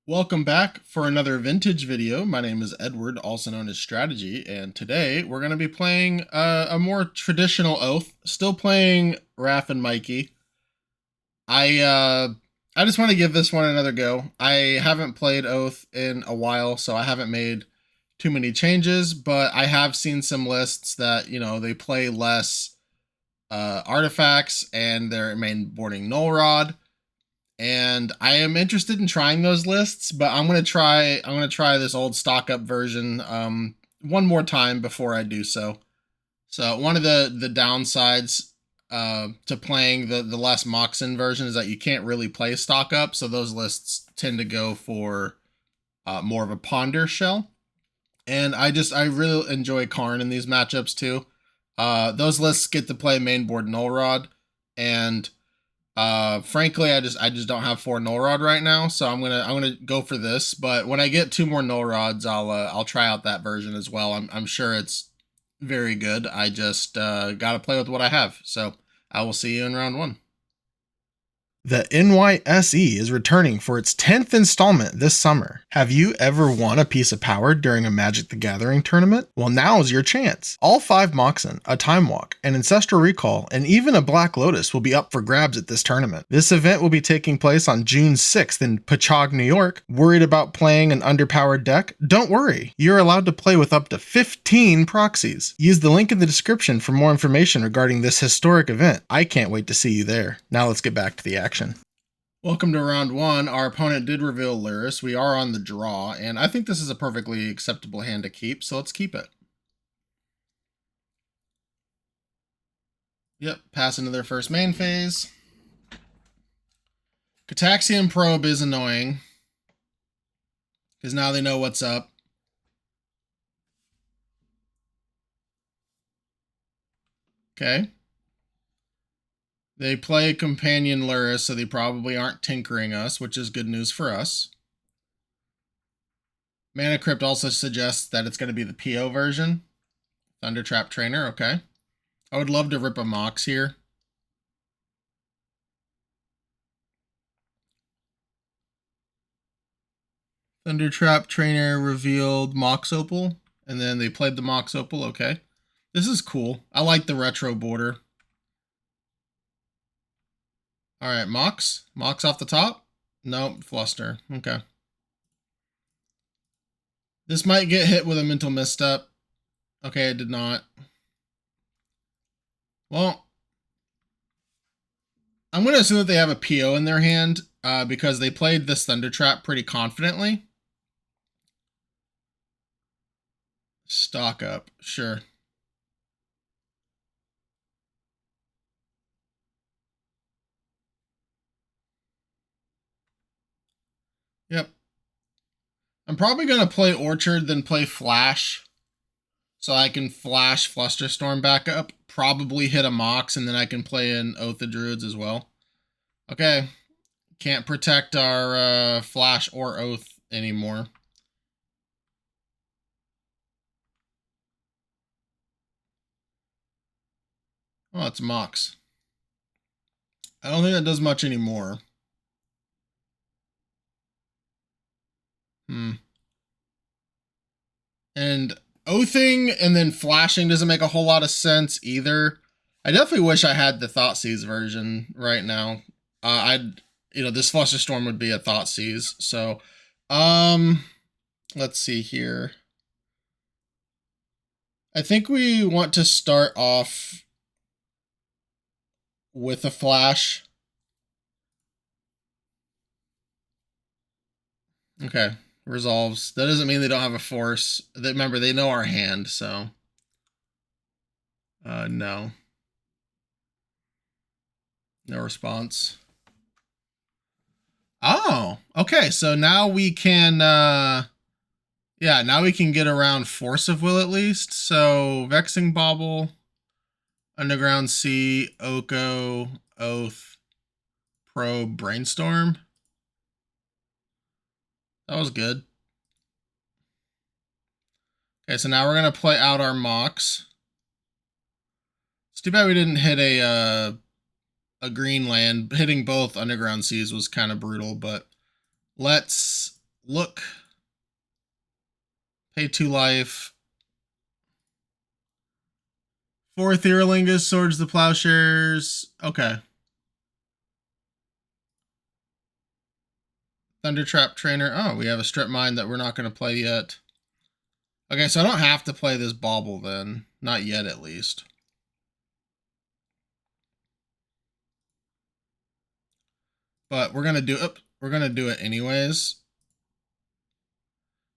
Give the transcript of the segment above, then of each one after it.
Welcome back for another vintage video. My name is Edward, also known as Strategy, and today we're going to be playing a more traditional Oath. Still playing Raph and Mikey. I just want to give this one another go. I haven't played Oath in a while, so I haven't made too many changes, but I have seen some lists that, they play less artifacts and they're main boarding Null Rod. And I am interested in trying those lists, but I'm gonna try this old stock up version one more time before I do so. So one of the downsides to playing the less Moxen version is that you can't really play stock up, so those lists tend to go for more of a ponder shell. And I really enjoy Karn in these matchups too. Those lists get to play main board Null Rod, and frankly, I just don't have 4 Null Rod right now, so I'm gonna go for this. But when I get 2 more Null Rods, I'll try out that version as well. I'm sure it's very good. I just gotta play with what I have. So I will see you in round 1. The NYSE is returning for its 10th installment this summer. Have you ever won a piece of power during a Magic the Gathering tournament? Well, now's your chance. All 5 Moxen, a Time Walk, an Ancestral Recall, and even a Black Lotus will be up for grabs at this tournament. This event will be taking place on June 6th in Patchogue, New York. Worried about playing an underpowered deck? Don't worry. You're allowed to play with up to 15 proxies. Use the link in the description for more information regarding this historic event. I can't wait to see you there. Now let's get back to the action. Welcome to round 1. Our opponent did reveal Lyris. We are on the draw, and I think this is a perfectly acceptable hand to keep, so let's keep it. Yep, pass into their first main phase. Cataxian Probe is annoying, because now they know what's up. Okay. They play Companion Lyris, so they probably aren't tinkering us, which is good news for us. Mana Crypt also suggests that it's going to be the PO version. Thundertrap Trainer, okay. I would love to rip a Mox here. Thundertrap Trainer revealed Mox Opal, and then they played the Mox Opal, okay. This is cool. I like the retro border. All right, Mox. Mox off the top? Nope, Fluster. Okay. This might get hit with a mental misstep. Okay, it did not. Well, I'm going to assume that they have a PO in their hand because they played this Thunder Trap pretty confidently. Stock up, sure. Yep. I'm probably going to play Orchard, then play Flash. So I can flash Flusterstorm back up, probably hit a Mox, and then I can play in Oath of Druids as well. Okay. Can't protect our Flash or Oath anymore. Oh, it's Mox. I don't think that does much anymore. And oathing and then flashing doesn't make a whole lot of sense either. I definitely wish I had the Thoughtseize version right now. This Flusterstorm would be a Thoughtseize. So, let's see here. I think we want to start off with a flash. Okay, resolves. That doesn't mean they don't have a force. Remember, they know our hand, so no. No response. Oh, okay. So now we can, now we can get around Force of Will at least. So Vexing Bauble, Underground Sea, Oko, Oath, Probe, Brainstorm. That was good. Okay, so now we're going to play out our Mox. It's too bad we didn't hit a green land. Hitting both Underground Seas was kind of brutal, but let's look. Pay 2 life. 4 Theolingus, Swords the Plowshares. Okay. Thundertrap Trainer. Oh, we have a Strip Mine that we're not going to play yet. Okay, so I don't have to play this Bauble then. Not yet, at least. But we're going to do it anyways.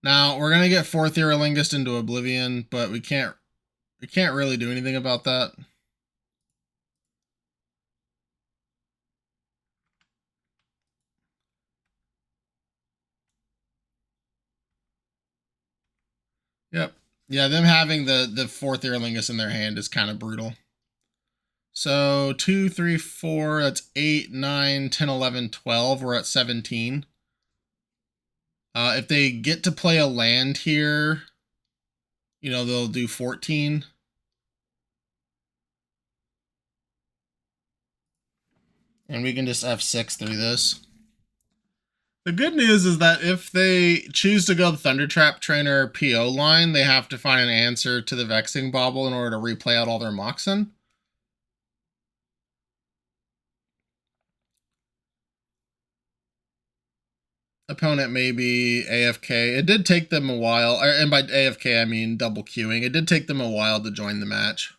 Now, we're going to get 4 Theolingus into Oblivion, but we can't really do anything about that. Yep. Yeah, them having the 4 Theolingus in their hand is kind of brutal. So 2, 3, 4, that's 8, 9, 10, 11, 12. We're at 17. If they get to play a land here, you know, they'll do 14. And we can just F6 through this. The good news is that if they choose to go the Thundertrap Trainer PO line, they have to find an answer to the Vexing Bauble in order to replay out all their Moxen. Opponent may be AFK. It did take them a while, and by AFK I mean double queuing. It did take them a while to join the match.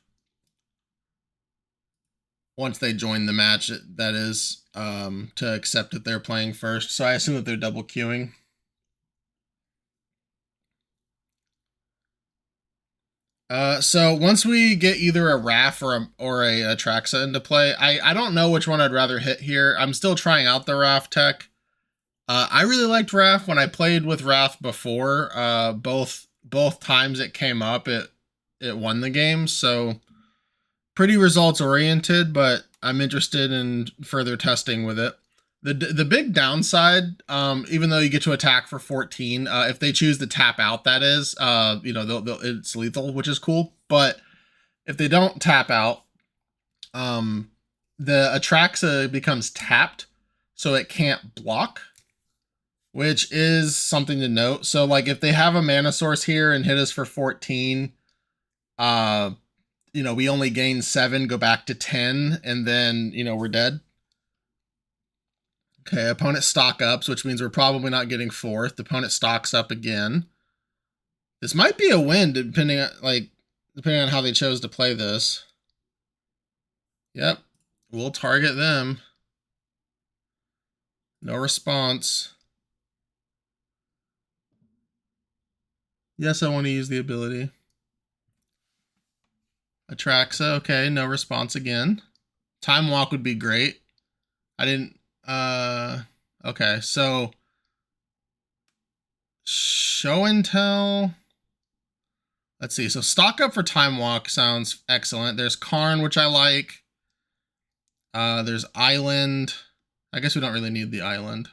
Once they join the match, that is, to accept that they're playing first. So I assume that they're double queuing. So once we get either a Wrath or a Atraxa into play, I don't know which one I'd rather hit here. I'm still trying out the Wrath tech. I really liked Wrath when I played with Wrath before. Both times it came up, it won the game. So pretty results oriented, but I'm interested in further testing with it. The big downside, even though you get to attack for 14, if they choose to tap out, that is, you know, it's lethal, which is cool. But if they don't tap out, the Atraxa becomes tapped, so it can't block, which is something to note. So, like, if they have a mana source here and hit us for 14, you know, we only gain 7, go back to 10, and then, you know, we're dead. Okay, opponent stock ups, which means we're probably not getting 4th. The opponent stocks up again. This might be a win, depending on how they chose to play this. Yep, we'll target them. No response. Yes, I want to use the ability. Atraxa, okay, no response again. Time Walk would be great. I didn't, okay, so Show and Tell. Let's see, so stock up for Time Walk sounds excellent. There's Karn, which I like. There's Island. I guess we don't really need the Island.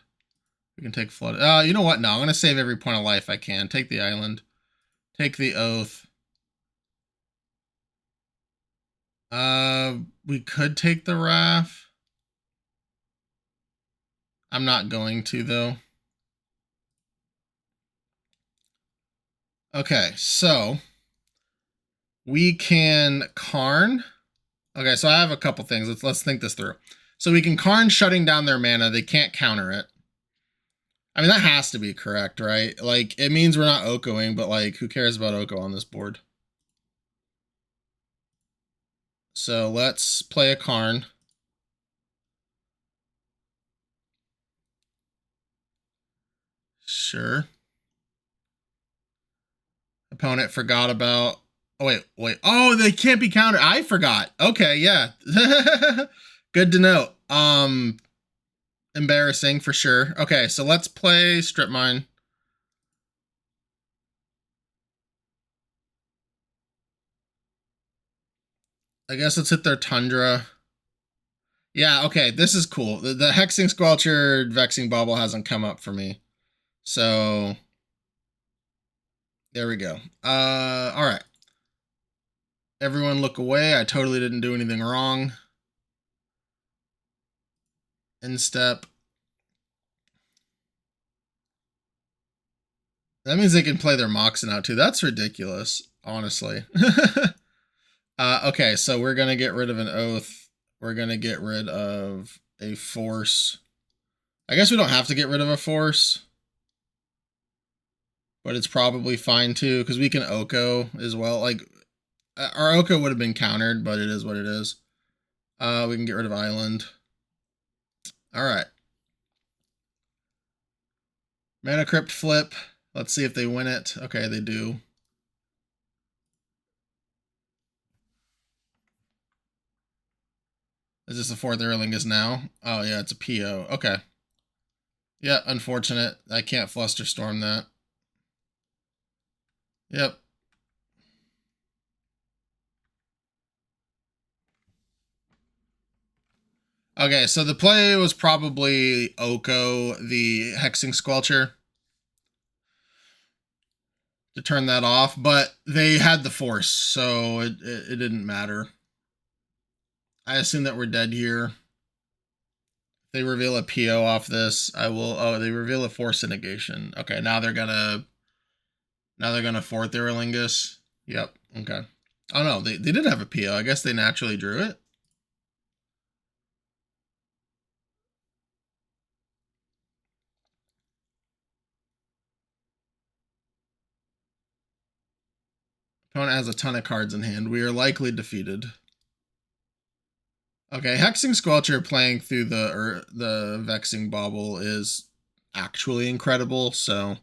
We can take Flood. You know what? No, I'm going to save every point of life I can. Take the Island. Take the Oath. We could take the Wrath. I'm not going to, though. Okay, so we can Karn. Okay, so I have a couple things. Let's think this through. So we can Karn shutting down their mana. They can't counter it. I mean, that has to be correct, right? Like, it means we're not Okoing, but, like, who cares about Oko on this board? So let's play a Karn. Sure. Opponent forgot about... Oh, wait. Oh, they can't be countered. I forgot. Okay, yeah. Good to know. Embarrassing for sure. Okay, so let's play Strip Mine. I guess let's hit their Tundra. Yeah, okay, this is cool. The Hexing Squelcher Vexing Bauble hasn't come up for me. So there we go. All right. Everyone look away. I totally didn't do anything wrong. Instep. That means they can play their Mox now too. That's ridiculous, honestly. Okay, so we're gonna get rid of an Oath. We're gonna get rid of a Force. I guess we don't have to get rid of a Force, but it's probably fine too because we can Oko as well. Like our Oko would have been countered, but it is what it is. We can get rid of Island. All right. Mana Crypt flip. Let's see if they win it. Okay, they do. Is this the 4th Erlingus now? Oh, yeah, it's a PO. Okay. Yeah, unfortunate. I can't Flusterstorm that. Yep. Okay, so the play was probably Oko, the Hexing Squelcher, to turn that off, but they had the Force, so it didn't matter. I assume that we're dead here. If they reveal a PO off this, I will. Oh, they reveal a Force negation. Okay, now they're gonna 4th Erlingus. Yep. Okay. Oh no, they did have a PO. I guess they naturally drew it. Opponent has a ton of cards in hand. We are likely defeated. Okay, Hexing Squelcher playing through the Vexing Bauble is actually incredible. So,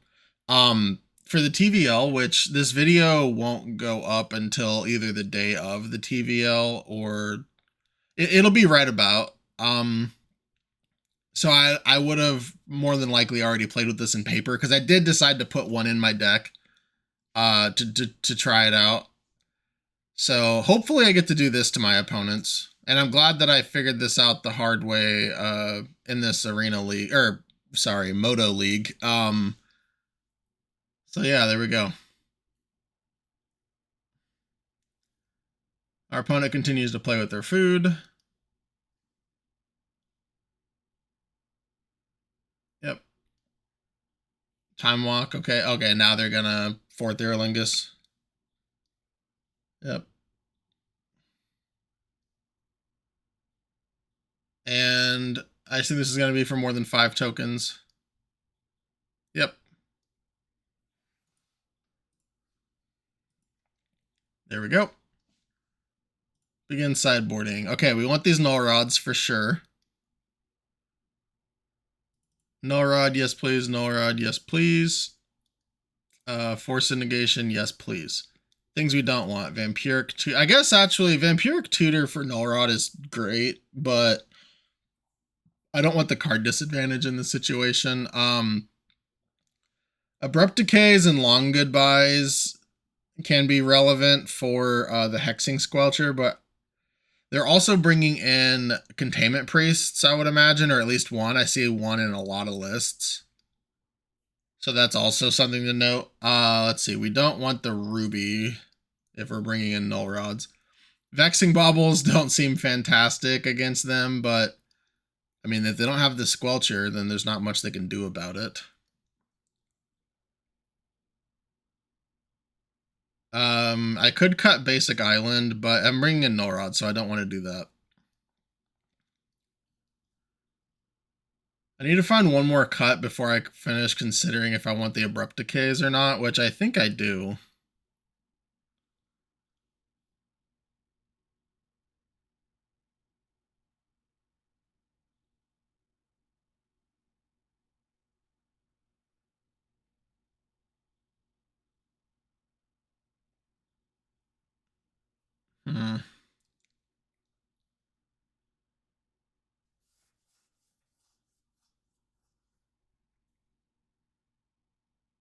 for the TVL, which this video won't go up until either the day of the TVL or it'll be right about. So I would have more than likely already played with this in paper because I did decide to put one in my deck to try it out. So hopefully I get to do this to my opponents. And I'm glad that I figured this out the hard way in this arena league, or sorry, Moto League. So yeah, there we go. Our opponent continues to play with their food. Yep. Time walk. Okay. Okay. Now they're gonna 4th Erlingus. Yep. And I assume this is gonna be for more than 5 tokens. Yep. There we go. Begin sideboarding. Okay, we want these null rods for sure. Null rod, yes please. Null rod, yes please. Force negation, yes please. Things we don't want. Vampiric Tutor. I guess actually Vampiric Tutor for null rod is great, but I don't want the card disadvantage in this situation. Abrupt Decays and Long Goodbyes can be relevant for the Hexing Squelcher, but they're also bringing in Containment Priests, I would imagine, or at least one. I see one in a lot of lists. So that's also something to note. Let's see. We don't want the Ruby if we're bringing in Null Rods. Vexing Baubles don't seem fantastic against them, but I mean, if they don't have the Squelcher, then there's not much they can do about it. I could cut Basic Island, but I'm bringing in Null Rod, so I don't want to do that. I need to find one more cut before I finish considering if I want the Abrupt Decays or not, which I think I do.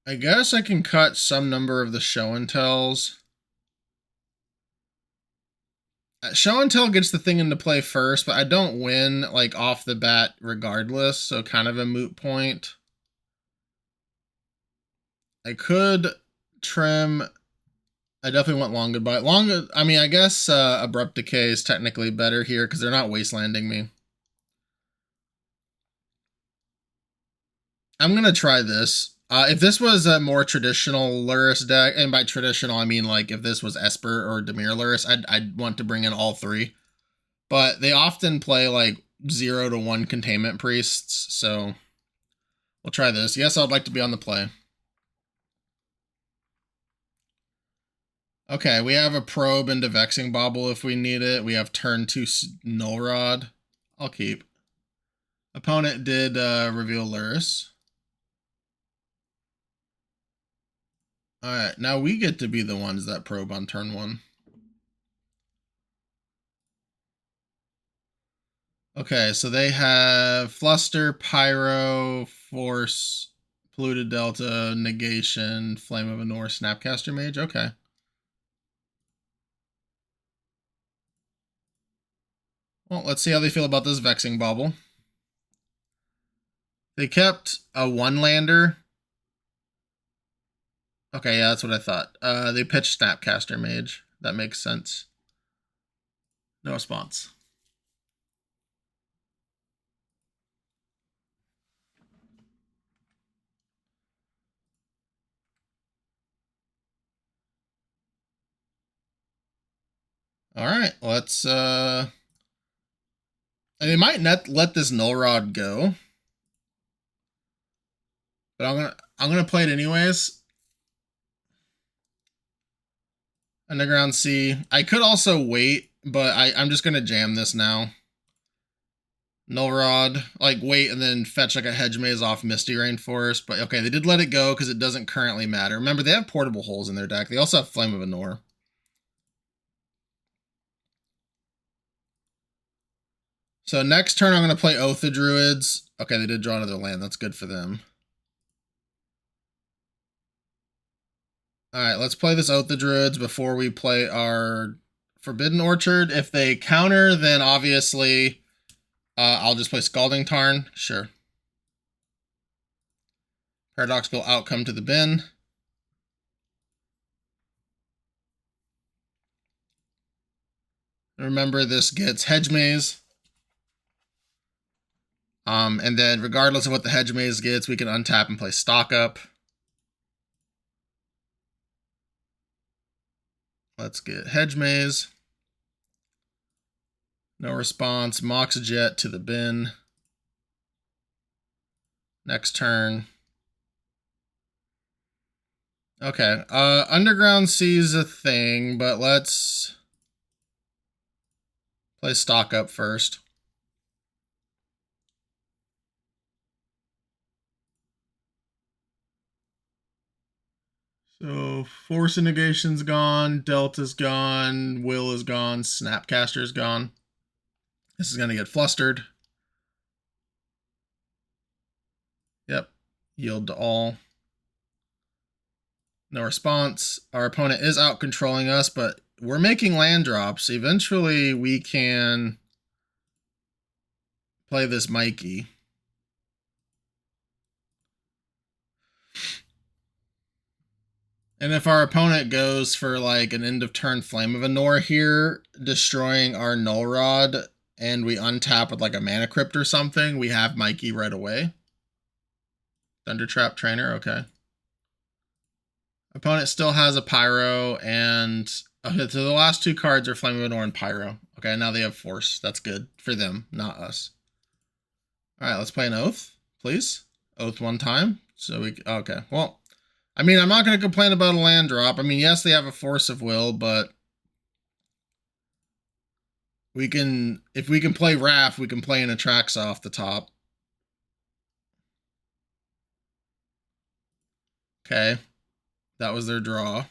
I guess I can cut some number of the show and tells. Show and tell gets the thing into play first, but I don't win like off the bat regardless, so kind of a moot point. I could trim. I definitely want Long Goodbye. I mean, I guess Abrupt Decay is technically better here because they're not wastelanding me. I'm gonna try this. If this was a more traditional Lurrus deck, and by traditional I mean like if this was Esper or Dimir Lurrus, I'd want to bring in all three. But they often play like 0 to 1 containment priests, so we'll try this. Yes, I'd like to be on the play. Okay, we have a probe into Vexing Bauble if we need it. We have turn 2 Null Rod. I'll keep. Opponent did reveal Lurrus. Alright, now we get to be the ones that probe on turn 1. Okay, so they have Fluster, Pyro, Force, Polluted Delta, Negation, Flame of Anor, Snapcaster Mage. Okay. Well, let's see how they feel about this Vexing Bauble. They kept a 1-lander. Okay, yeah, that's what I thought. They pitched Snapcaster Mage. That makes sense. No response. All right, let's they might not let this Null Rod go, but I'm gonna play it anyways. Underground Sea. I could also wait, but I'm just gonna jam this now. Null Rod, like wait and then fetch like a Hedge Maze off Misty Rainforest. But okay, they did let it go because it doesn't currently matter. Remember, they have portable holes in their deck. They also have Flame of Anor. So next turn, I'm going to play Oath of Druids. Okay, they did draw another land. That's good for them. All right, let's play this Oath of Druids before we play our Forbidden Orchard. If they counter, then obviously I'll just play Scalding Tarn. Sure. Paradoxical Outcome to the bin. Remember, this gets Hedge Maze. And then regardless of what the Hedge Maze gets, we can untap and play Stock Up. Let's get Hedge Maze. No response. Mox Jet to the bin. Next turn. Okay. Underground Sea's a thing, but let's play Stock Up first. So Force of Negation's gone, Delta's gone, Will is gone, Snapcaster's gone. This is going to get flustered. Yep. Yield to all. No response. Our opponent is out controlling us, but we're making land drops. Eventually, we can play this Mikey. And if our opponent goes for like an end of turn Flame of Anor here, destroying our Null Rod, and we untap with like a Mana Crypt or something, we have Mikey right away. Thundertrap Trainer, okay. Opponent still has a Pyro, and okay, so the last two cards are Flame of Anor and Pyro. Okay, now they have Force. That's good for them, not us. All right, let's play an Oath, please. Oath one time. So we, okay, well, I mean, I'm not going to complain about a land drop. I mean, yes, they have a Force of Will, but we can, if we can play Wrath, we can play an Atraxa off the top. Okay, that was their draw.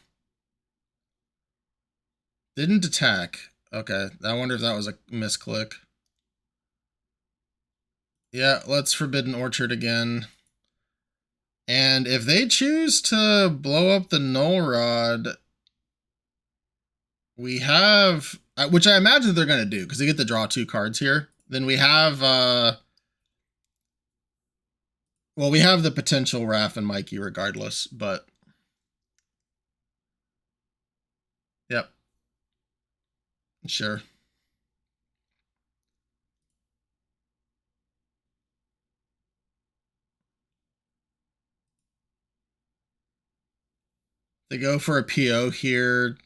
Didn't attack. Okay, I wonder if that was a misclick. Yeah, let's Forbidden Orchard again. And if they choose to blow up the Null Rod, we have, which I imagine they're going to do, because they get to draw 2 cards here. Then we have, well, we have the potential Raph and Mikey regardless, but yep. Sure. They go for a PO here.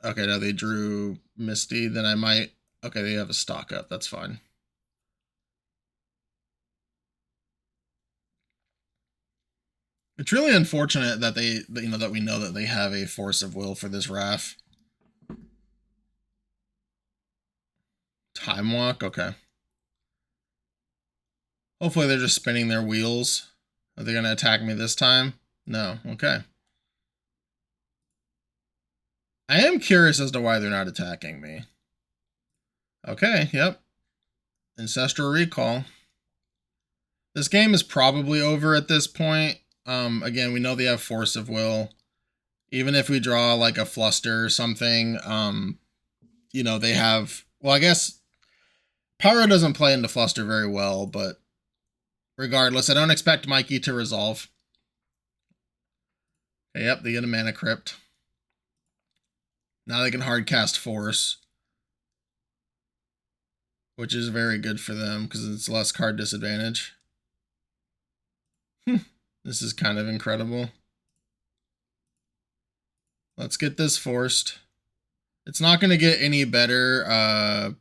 Okay, no, they drew Misty. Then I might. Okay, they have a stock up. That's fine. It's really unfortunate that that we know that they have a force of will for this RAF. Time walk, okay. Hopefully they're just spinning their wheels. Are they gonna attack me this time? No, okay. I am curious as to why they're not attacking me. Okay, yep. Ancestral Recall. This game is probably over at this point. Again, we know they have Force of Will. Even if we draw like a Fluster or something, they have... Well, I guess Pyro doesn't play into Fluster very well, but regardless, I don't expect Mikey to resolve. Okay, yep, they get a Mana Crypt. Now they can hard cast Force, which is very good for them because it's less card disadvantage. This is kind of incredible. Let's get this forced. It's not going to get any better,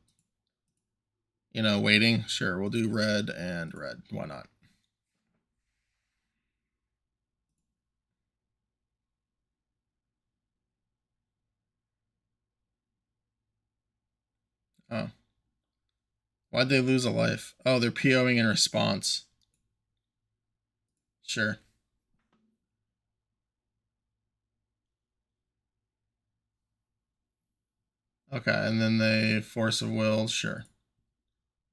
waiting. Sure, we'll do red and red. Why not? Oh. Why'd they lose a life? Oh, they're POing in response. Sure. Okay, and then they Force of Will, sure.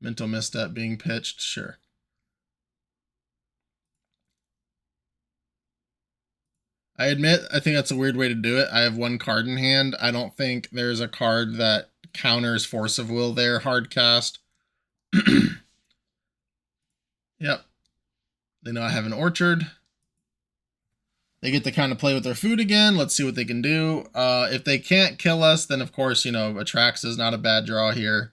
Mental Misstep being pitched, sure. I admit, I think that's a weird way to do it. I have one card in hand. I don't think there's a card that counters Force of Will there, hard cast. Yep. They know I have an orchard. They get to kind of play with their food again. Let's see what they can do. If they can't kill us, then of course, Atrax is not a bad draw here.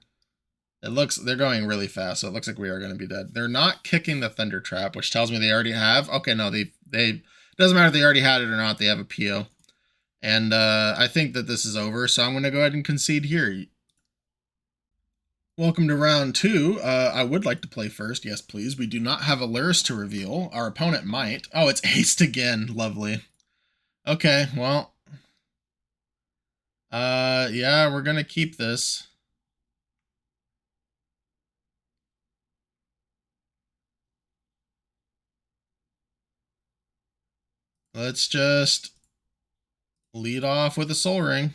They're going really fast, so it looks like we are going to be dead. They're not kicking the Thunder Trap, which tells me they already have. Okay, no, they doesn't matter if they already had it or not. They have a PO. And I think that this is over, so I'm going to go ahead and concede here. Welcome to round 2. I would like to play first. Yes, please. We do not have a Luris to reveal. Our opponent might. Oh, it's aced again. Lovely. Okay, well. Yeah, we're going to keep this. Let's just lead off with a Soul Ring.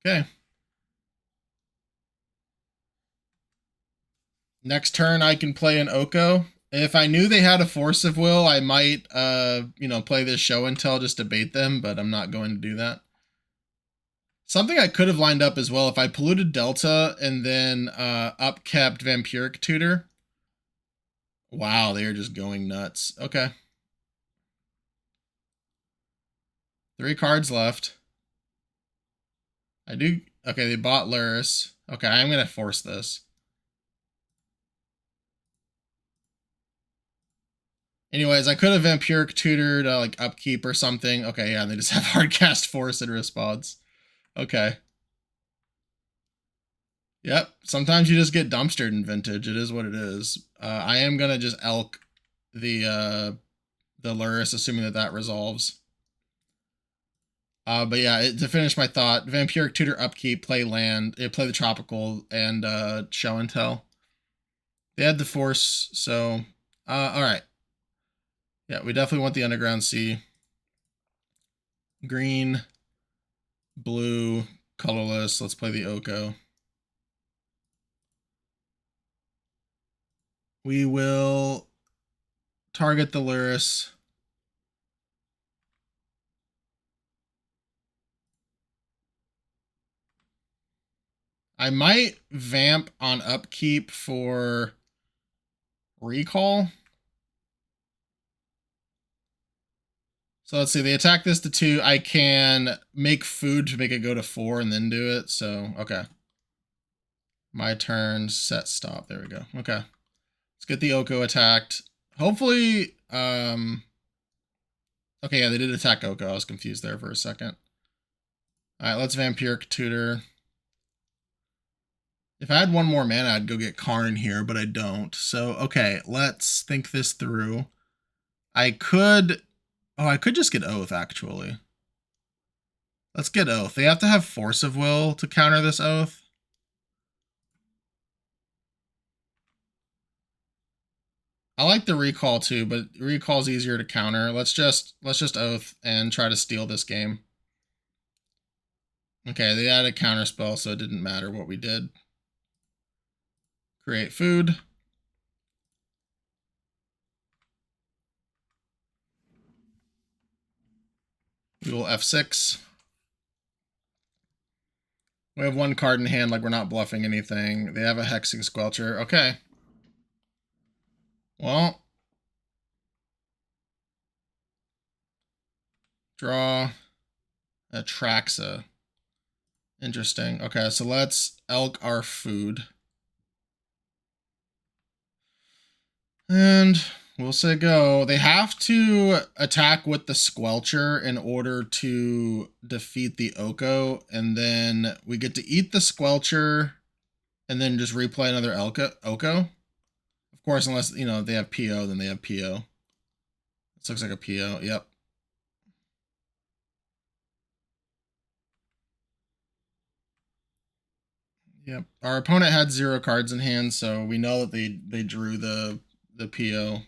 Okay. Next turn, I can play an Oko. If I knew they had a Force of Will, I might, play this Show and Tell just to bait them, but I'm not going to do that. Something I could have lined up as well, if I polluted Delta and then upkept Vampiric Tutor. Wow, they are just going nuts. Okay. 3 cards left. Okay, they bought Luris. Okay, I'm going to force this. Anyways, I could have Vampiric Tutored like upkeep or something. Okay, yeah, they just have Hardcast Force in response. Okay. Yep, sometimes you just get dumpstered in Vintage. It is what it is. I am going to just Elk the Luris, assuming that resolves. But yeah, to finish my thought, Vampiric Tutor upkeep, play land, play the Tropical, and Show and Tell. They had the Force, so all right. Yeah, we definitely want the Underground Sea. Green, blue, colorless. Let's play the Oko. We will target the Luris. I might vamp on upkeep for recall. So let's see, they attack this to 2. I can make food to make it go to 4 and then do it. So, okay. My turn, set, stop. There we go. Okay. Let's get the Oko attacked. Hopefully, Okay, yeah, they did attack Oko. I was confused there for a second. All right, let's Vampiric Tutor. If I had one more mana, I'd go get Karn here, but I don't. So, okay, let's think this through. I could just get Oath, actually. Let's get Oath. They have to have Force of Will to counter this Oath. I like the Recall too, but Recall's easier to counter. Let's just Oath and try to steal this game. Okay, they had a counter spell, so it didn't matter what we did. Create food. We will F6. We have one card in hand, like we're not bluffing anything. They have a Hexing Squelcher. Okay. Well. Draw. Atraxa. Interesting. Okay, so let's Elk our food. And we'll say go. They have to attack with the Squelcher in order to defeat the Oko, and then we get to eat the Squelcher and then just replay another Oko. Of course, unless, you know, they have PO, then they have PO. This looks like a PO. Yep. Yep. Our opponent had 0 cards in hand, so we know that they drew the PO.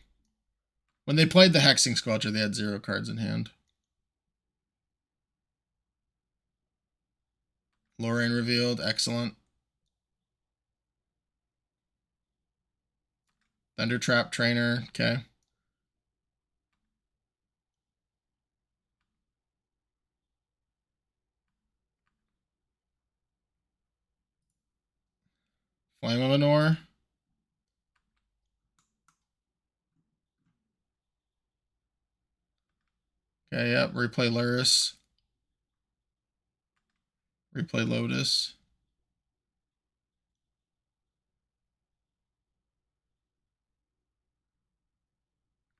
When they played the Hexing Squelcher, they had 0 cards in hand. Lorraine revealed. Excellent. Thunder Trap Trainer. Okay. Flame of Anor. Okay, yep. Replay Luris. Replay Lotus.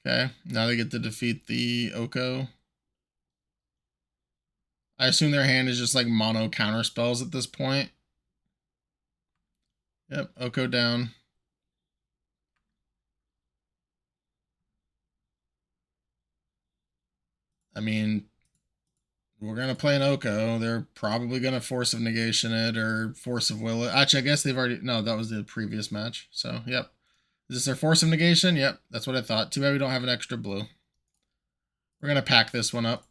Okay, now they get to defeat the Oko. I assume their hand is just like mono counter spells at this point. Yep, Oko down. I mean, we're going to play an Oko. They're probably going to Force of Negation it or Force of Will it. Actually, I guess they've already... No, that was the previous match. So, yep. Is this their Force of Negation? Yep, that's what I thought. Too bad we don't have an extra blue. We're going to pack this one up.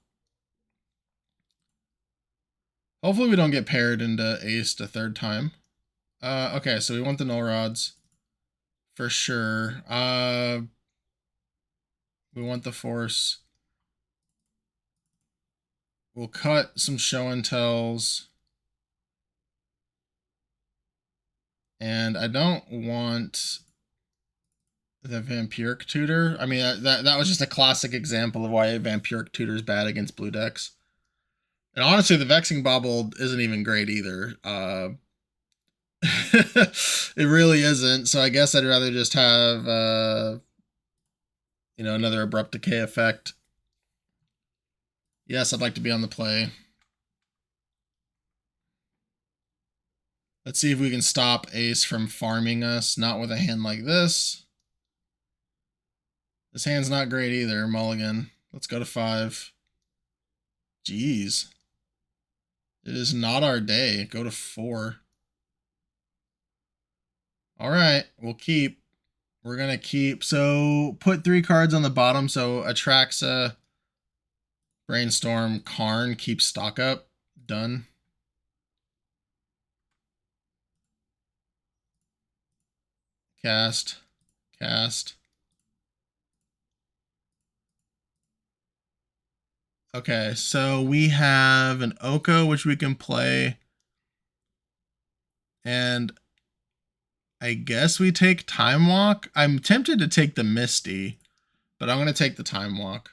Hopefully we don't get paired into Ace a third time. Okay, so we want the Null Rods. For sure. We want the Force. We'll cut some Show and Tells. And I don't want the Vampiric Tutor. I mean, that was just a classic example of why a Vampiric Tutor is bad against blue decks. And honestly, the Vexing Bauble isn't even great either. It really isn't. So I guess I'd rather just have, you know, another Abrupt Decay effect. Yes, I'd like to be on the play. Let's see if we can stop Ace from farming us. Not with a hand like this. This hand's not great either. Mulligan. Let's go to 5. Jeez. It is not our day. Go to 4. All right. We'll keep. We're going to keep. So put 3 cards on the bottom. So Atraxa, Brainstorm, Karn, keep stock up. Done. Cast. Cast. Okay, so we have an Oko, which we can play. And I guess we take Time Walk. I'm tempted to take the Misty, but I'm going to take the Time Walk.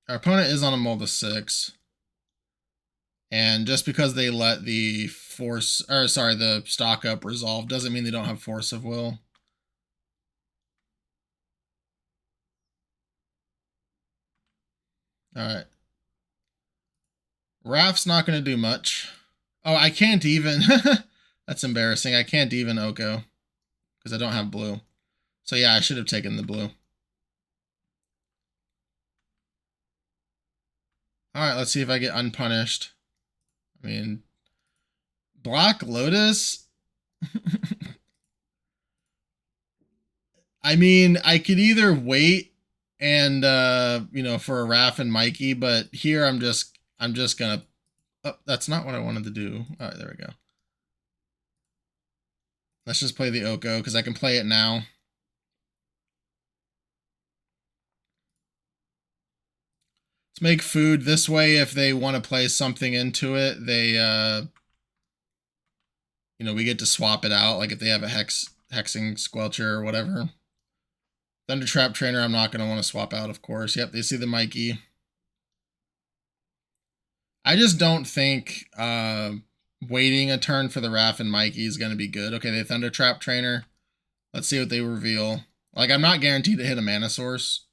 Our opponent is on a Mold of 6. And just because they let the the stock up resolve doesn't mean they don't have Force of Will. All right. Raph's not going to do much. Oh, I can't even. That's embarrassing. I can't even Oko because I don't have blue. So yeah, I should have taken the blue. All right, let's see if I get unpunished. I mean, Black Lotus. I mean, I could either wait and you know, for a Raph and Mikey, but here I'm just gonna. Oh, that's not what I wanted to do. All right, there we go. Let's just play the Oko because I can play it now. Let's make food this way. If they want to play something into it, they you know, we get to swap it out. Like if they have a hexing squelcher or whatever. Thunder Trap Trainer, I'm not going to want to swap out, of course. Yep, they see the Mikey. I just don't think waiting a turn for the Raph and Mikey is going to be good. Okay, they Thunder Trap Trainer. Let's see what they reveal. Like, I'm not guaranteed to hit a mana source.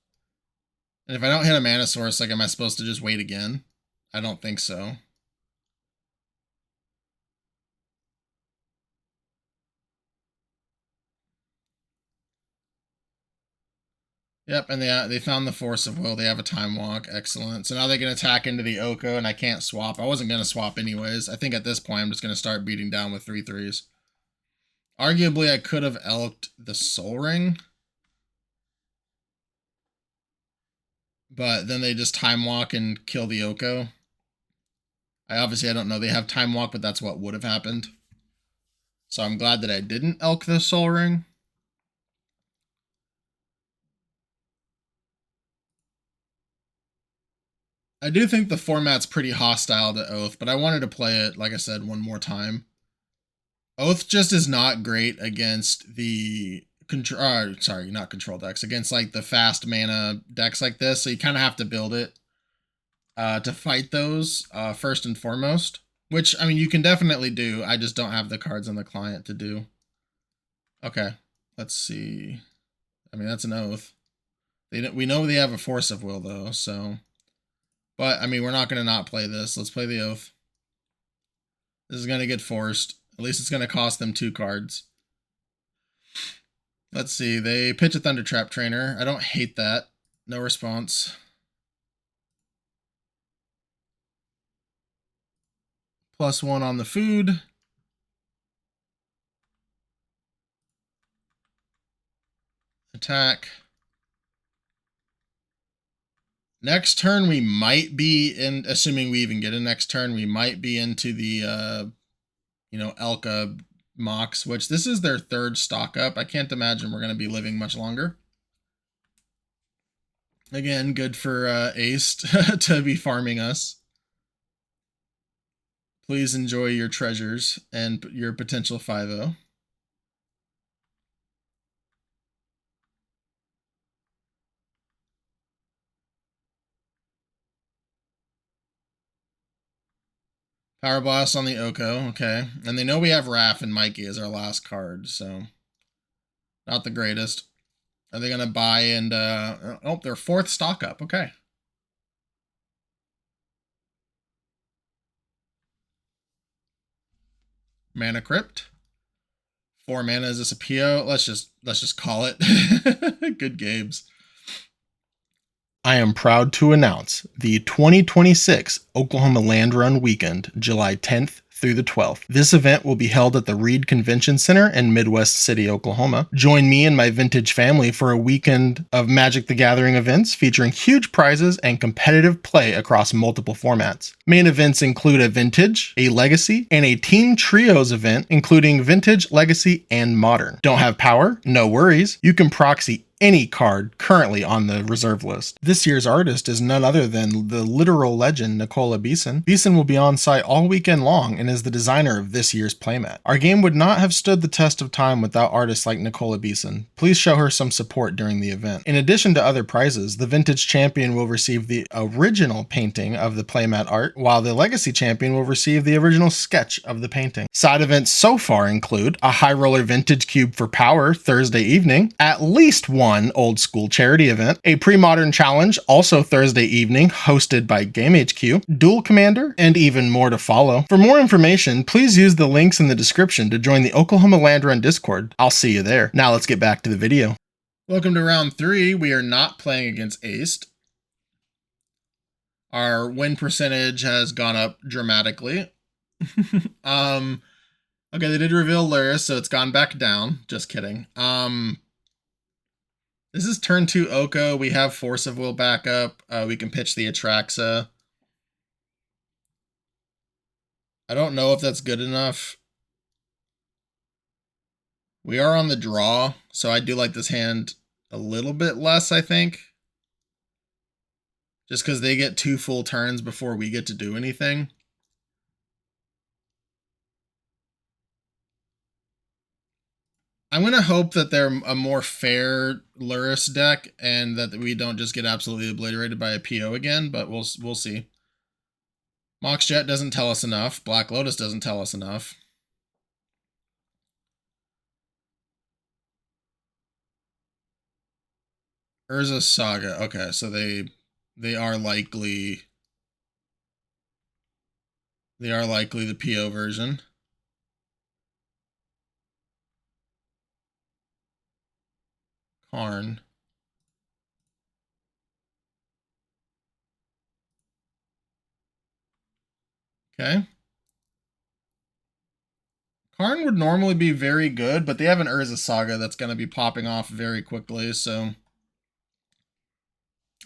And if I don't hit a mana source, like, am I supposed to just wait again? I don't think so. Yep, and they found the Force of Will. They have a Time Walk. Excellent. So now they can attack into the Oko, and I can't swap. I wasn't going to swap anyways. I think at this point, I'm just going to start beating down with 3/3s. Arguably, I could have elked the Soul Ring. But then they just Time Walk and kill the Oko. I don't know. They have Time Walk, but that's what would have happened. So I'm glad that I didn't elk the Soul Ring. I do think the format's pretty hostile to Oath, but I wanted to play it, like I said, one more time. Oath just is not great against the not control decks, against like the fast mana decks like this. So you kind of have to build it to fight those first and foremost, which I mean you can definitely do. I just don't have the cards on the client to do. Okay, let's see. I mean that's an Oath. We know they have a Force of Will though, so. But, I mean, we're not going to not play this. Let's play the Oath. This is going to get forced. At least it's going to cost them 2 cards. Let's see. They pitch a Thunder Trap Trainer. I don't hate that. No response. +1 on the food. Attack. Next turn, we might be in, assuming we even get a next turn, we might be into the, you know, Elka Mox, which this is their 3rd stock up. I can't imagine we're going to be living much longer. Again, good for Ace to be farming us. Please enjoy your treasures and your potential 5-0. Power Blast on the Oko, okay. And they know we have Raph and Mikey as our last card, so not the greatest. Are they going to buy and, oh, their 4th stock up, okay. Mana Crypt. 4 mana, is this a PO? Let's just call it. Good games. I am proud to announce the 2026 Oklahoma Land Run Weekend, July 10th through the 12th. This event will be held at the Reed Convention Center in Midwest City, Oklahoma. Join me and my vintage family for a weekend of Magic the Gathering events featuring huge prizes and competitive play across multiple formats. Main events include a Vintage, a Legacy, and a Team Trios event, including Vintage, Legacy, and Modern. Don't have power? No worries. You can proxy any card currently on the reserve list. This year's artist is none other than the literal legend Nicola Beeson. Beeson will be on site all weekend long and is the designer of this year's playmat. Our game would not have stood the test of time without artists like Nicola Beeson. Please show her some support during the event. In addition to other prizes, the Vintage Champion will receive the original painting of the playmat art, while the Legacy Champion will receive the original sketch of the painting. Side events so far include a High Roller Vintage Cube for Power Thursday evening, at least one 1 old school charity event, a pre-modern challenge, also Thursday evening, hosted by GameHQ, Duel Commander, and even more to follow. For more information, please use the links in the description to join the Oklahoma Land Run Discord. I'll see you there. Now let's get back to the video. Welcome to round 3. We are not playing against Aced. Our win percentage has gone up dramatically. Okay, they did reveal Luris, so it's gone back down. Just kidding. This is turn 2 Oko. We have Force of Will back up. We can pitch the Atraxa. I don't know if that's good enough. We are on the draw, so I do like this hand a little bit less, I think. Just because they get 2 full turns before we get to do anything. I'm going to hope that they're a more fair Luris deck and that we don't just get absolutely obliterated by a PO again, but we'll see. Mox Jet doesn't tell us enough. Black Lotus doesn't tell us enough. Urza Saga. Okay, so they are likely the PO version. Karn. Okay. Karn would normally be very good, but they have an Urza Saga that's going to be popping off very quickly, so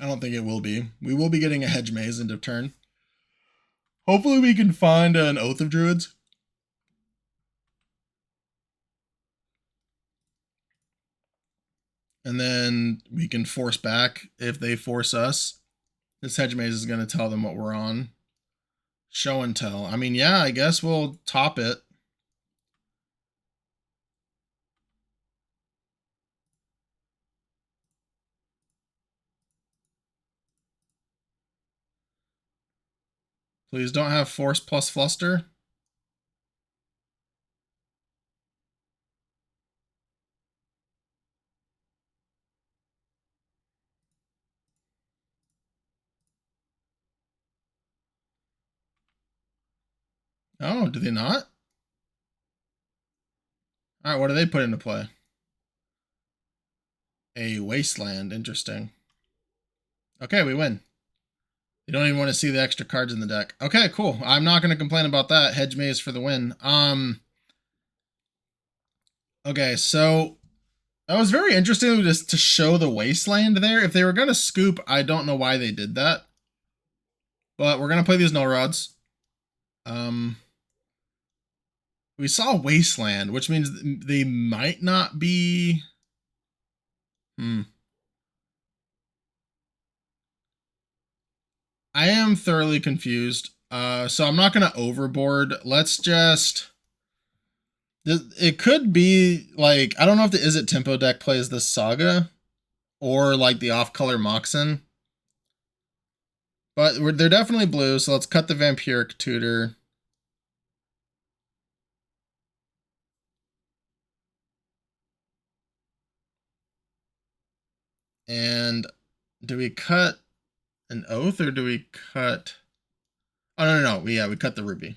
I don't think it will be. We will be getting a Hedge Maze into turn. Hopefully we can find an Oath of Druids. And then we can force back if they force us. This Hedge Maze is going to tell them what we're on. Show and tell. I mean, yeah, I guess we'll top it. Please don't have Force plus Fluster. Oh, do they not? All right, what do they put into play? A Wasteland. Interesting. Okay, we win. You don't even want to see the extra cards in the deck. Okay, cool. I'm not going to complain about that. Hedge Maze for the win. Okay, so that was very interesting just to show the Wasteland there. If they were going to scoop, I don't know why they did that. But we're going to play these Null Rods. We saw Wasteland, which means they might not be... I am thoroughly confused. So I'm not going to overboard. Let's just... It could be, like... I don't know if the Is It Tempo deck plays this Saga. Or, like, the off-color Moxen. But they're definitely blue, so let's cut the Vampiric Tutor. And do we cut an Oath or do we cut... Oh, no. We cut the Ruby.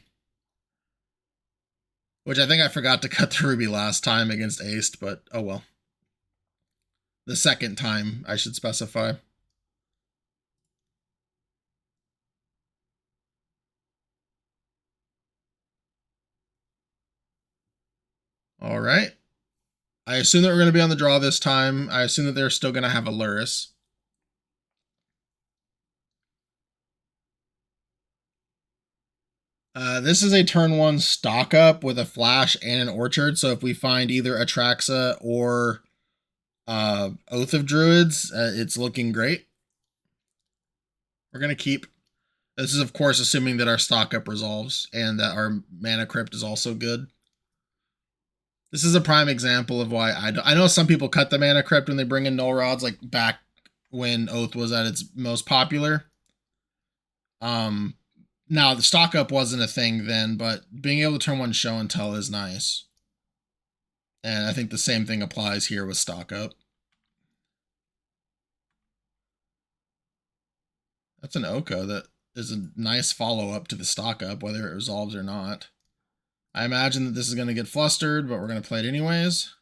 Which I think I forgot to cut the Ruby last time against Aced, but oh well. The second time, I should specify. All right. I assume that we're going to be on the draw this time. I assume that they're still going to have a Luris. This is a turn 1 stock up with a Flash and an Orchard. So if we find either Atraxa or Oath of Druids, it's looking great. We're going to keep. This is, of course, assuming that our stock up resolves and that our Mana Crypt is also good. This is a prime example of why I know some people cut the Mana Crypt when they bring in Null Rods, like back when Oath was at its most popular. Now, the stock up wasn't a thing then, but being able to turn 1 show and tell is nice. And I think the same thing applies here with stock up. That's an Oko that is a nice follow-up to the stock up, whether it resolves or not. I imagine that this is going to get flustered, but we're going to play it anyways.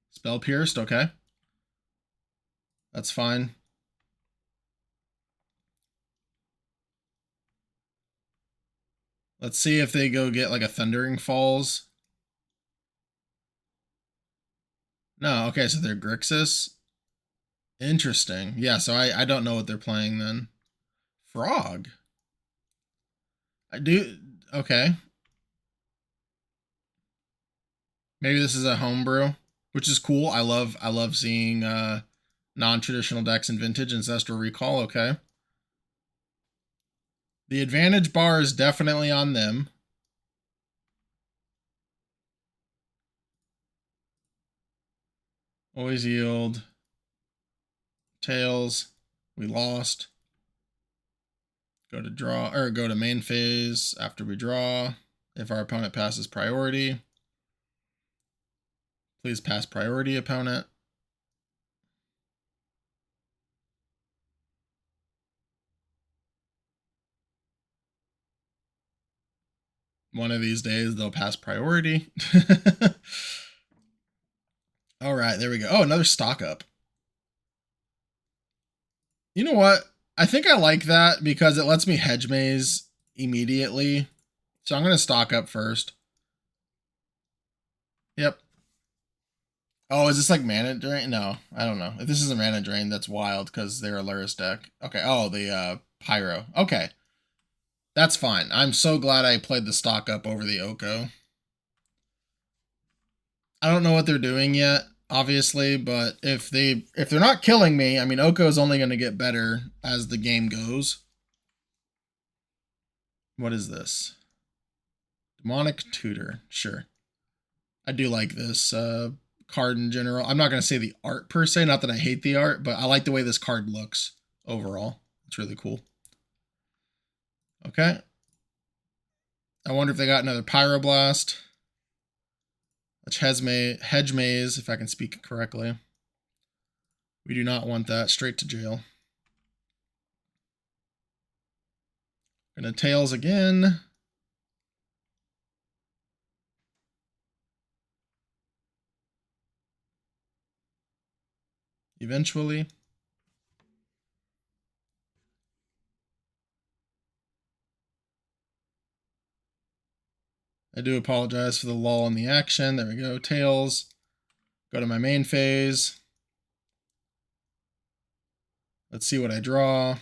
Spell pierced, okay. That's fine. Let's see if they go get like a Thundering Falls. No, okay, so they're Grixis. Interesting. Yeah, so I don't know what they're playing then. Frog. I do, okay. Maybe this is a homebrew, which is cool. I love seeing non-traditional decks in Vintage. Ancestral Recall, okay. The advantage bar is definitely on them. Always yield. Tails. We lost. Go to draw, or go to main phase after we draw. If our opponent passes priority. Please pass priority, opponent. One of these days, they'll pass priority. All right, there we go. Oh, another stock up. You know what? I think I like that because it lets me hedge maze immediately. So I'm going to stock up first. Yep. Oh, is this like mana drain? No, I don't know. If this is a mana drain, that's wild because they're a Luris deck. Okay. Oh, the Pyro. Okay. That's fine. I'm so glad I played the stock up over the Oko. I don't know what they're doing yet, obviously, but if they're not killing me, I mean, Oko is only going to get better as the game goes. What is this? Demonic Tutor. Sure. I do like this card in general. I'm not going to say the art per se, not that I hate the art, but I like the way this card looks overall. It's really cool. Okay. I wonder if they got another Pyroblast. Hedge Maze, if I can speak correctly. We do not want that. Straight to jail. Gonna Tails again. Eventually. I do apologize for the lull in the action. There we go. Tails. Go to my main phase. Let's see what I draw.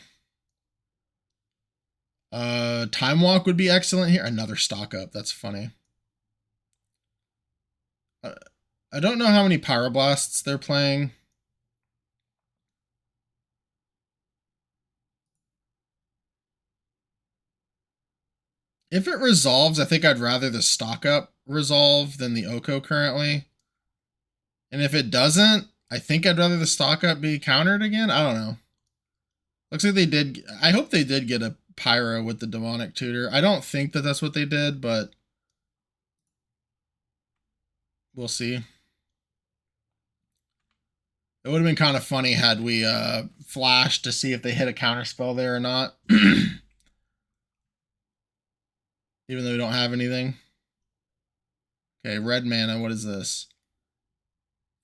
Time Walk would be excellent here. Another stock up. That's funny. I don't know how many Pyroblasts they're playing. If it resolves, I think I'd rather the stock up resolve than the Oko currently. And if it doesn't, I think I'd rather the stock up be countered again. I don't know. Looks like they did. I hope they did get a Pyro with the Demonic Tutor. I don't think that that's what they did, but we'll see. It would have been kind of funny had we flashed to see if they hit a counter spell there or not. Even though we don't have anything. Okay, red mana, what is this?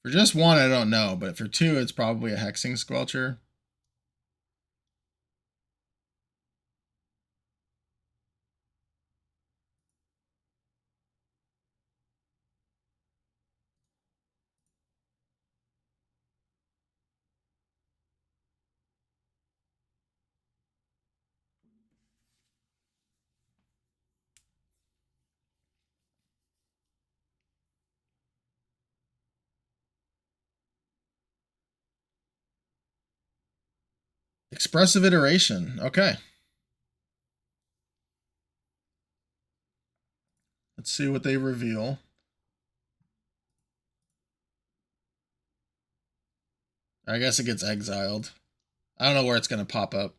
For just one, I don't know, but for two, it's probably a Hexing Squelcher. Expressive Iteration, okay. Let's see what they reveal. I guess it gets exiled. I don't know where it's going to pop up.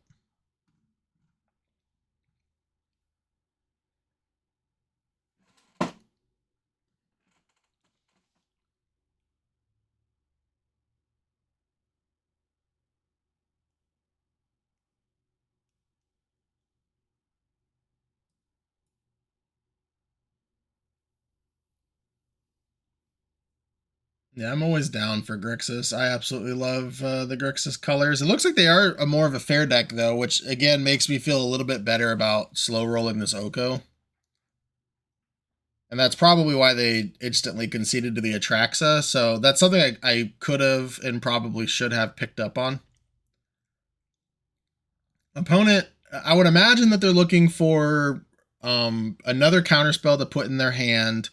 Yeah, I'm always down for Grixis. I absolutely love the Grixis colors. It looks like they are a more of a fair deck, though, which, again, makes me feel a little bit better about slow rolling this Oko. And that's probably why they instantly conceded to the Atraxa. So that's something I could have and probably should have picked up on. Opponent, I would imagine that they're looking for another counterspell to put in their hand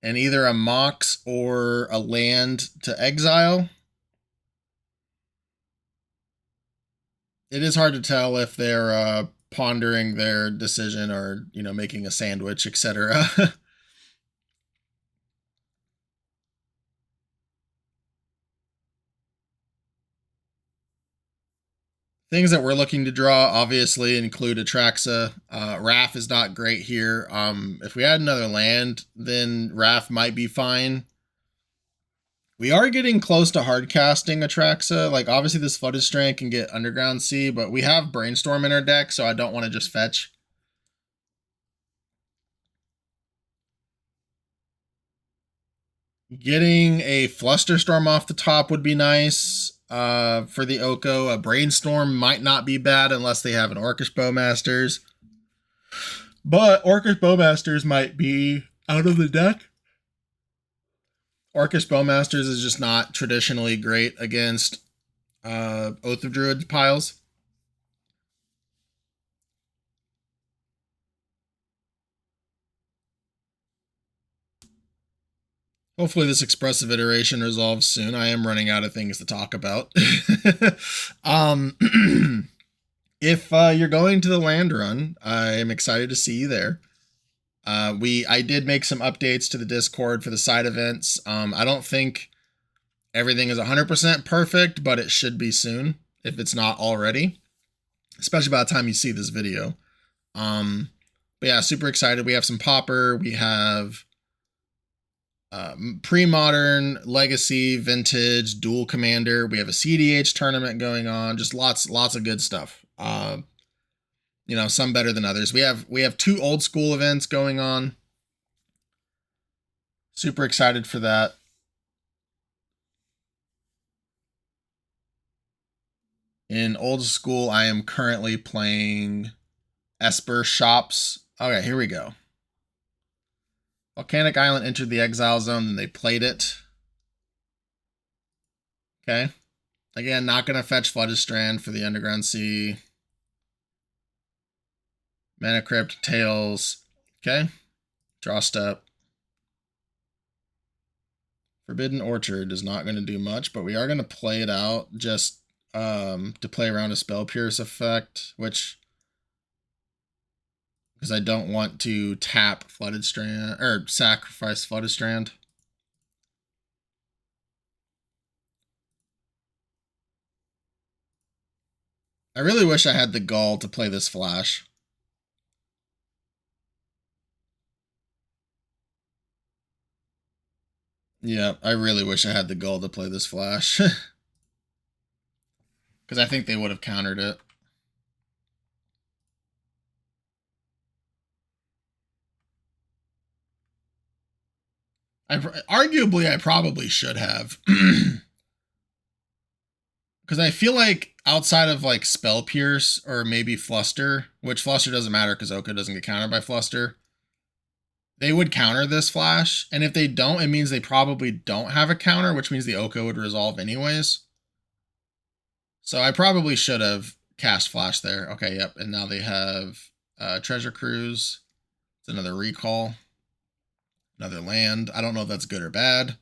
and either a Mox or a land to exile. It is hard to tell if they're pondering their decision or, making a sandwich, etc. Things that we're looking to draw obviously include Atraxa. Wrath is not great here. If we had another land, then Wrath might be fine. We are getting close to hard casting Atraxa. Like, obviously this Flooded Strand can get Underground Sea, but we have Brainstorm in our deck, so I don't want to just fetch. Getting a Flusterstorm off the top would be nice. For the Oko, a Brainstorm might not be bad unless they have an Orcish Bowmasters. But Orcish Bowmasters might be out of the deck. Orcish Bowmasters is just not traditionally great against Oath of Druid piles. Hopefully this expressive iteration resolves soon. I am running out of things to talk about. If you're going to the land run, I am excited to see you there. I did make some updates to the Discord for the side events. I don't think everything is 100% perfect, but it should be soon if it's not already, especially by the time you see this video. But yeah, super excited. We have some Pauper. We have pre-modern, legacy, vintage, duel commander. We have a cEDH tournament going on. Just lots of good stuff. Some better than others. We have 2 old school events going on. Super excited for that. In old school, I am currently playing Esper Shops. Okay, here we go. Volcanic Island entered the exile zone, and they played it. Okay. Again, not going to fetch Flooded Strand for the Underground Sea. Mana Crypt, Tails. Okay. Draw step. Forbidden Orchard is not going to do much, but we are going to play it out just to play around a Spell Pierce effect, which, because I don't want to tap Flooded Strand or sacrifice Flooded Strand. I really wish I had the gall to play this flash. Yeah, I really wish I had the gall to play this flash. Because I think they would have countered it. Arguably, I probably should have. Because I feel like outside of like Spell Pierce or maybe Fluster, which Fluster doesn't matter because Oko doesn't get countered by Fluster, they would counter this flash. And if they don't, it means they probably don't have a counter, which means the Oko would resolve anyways. So I probably should have cast flash there. Okay, yep. And now they have Treasure Cruise. It's another recall. Another land. I don't know if that's good or bad.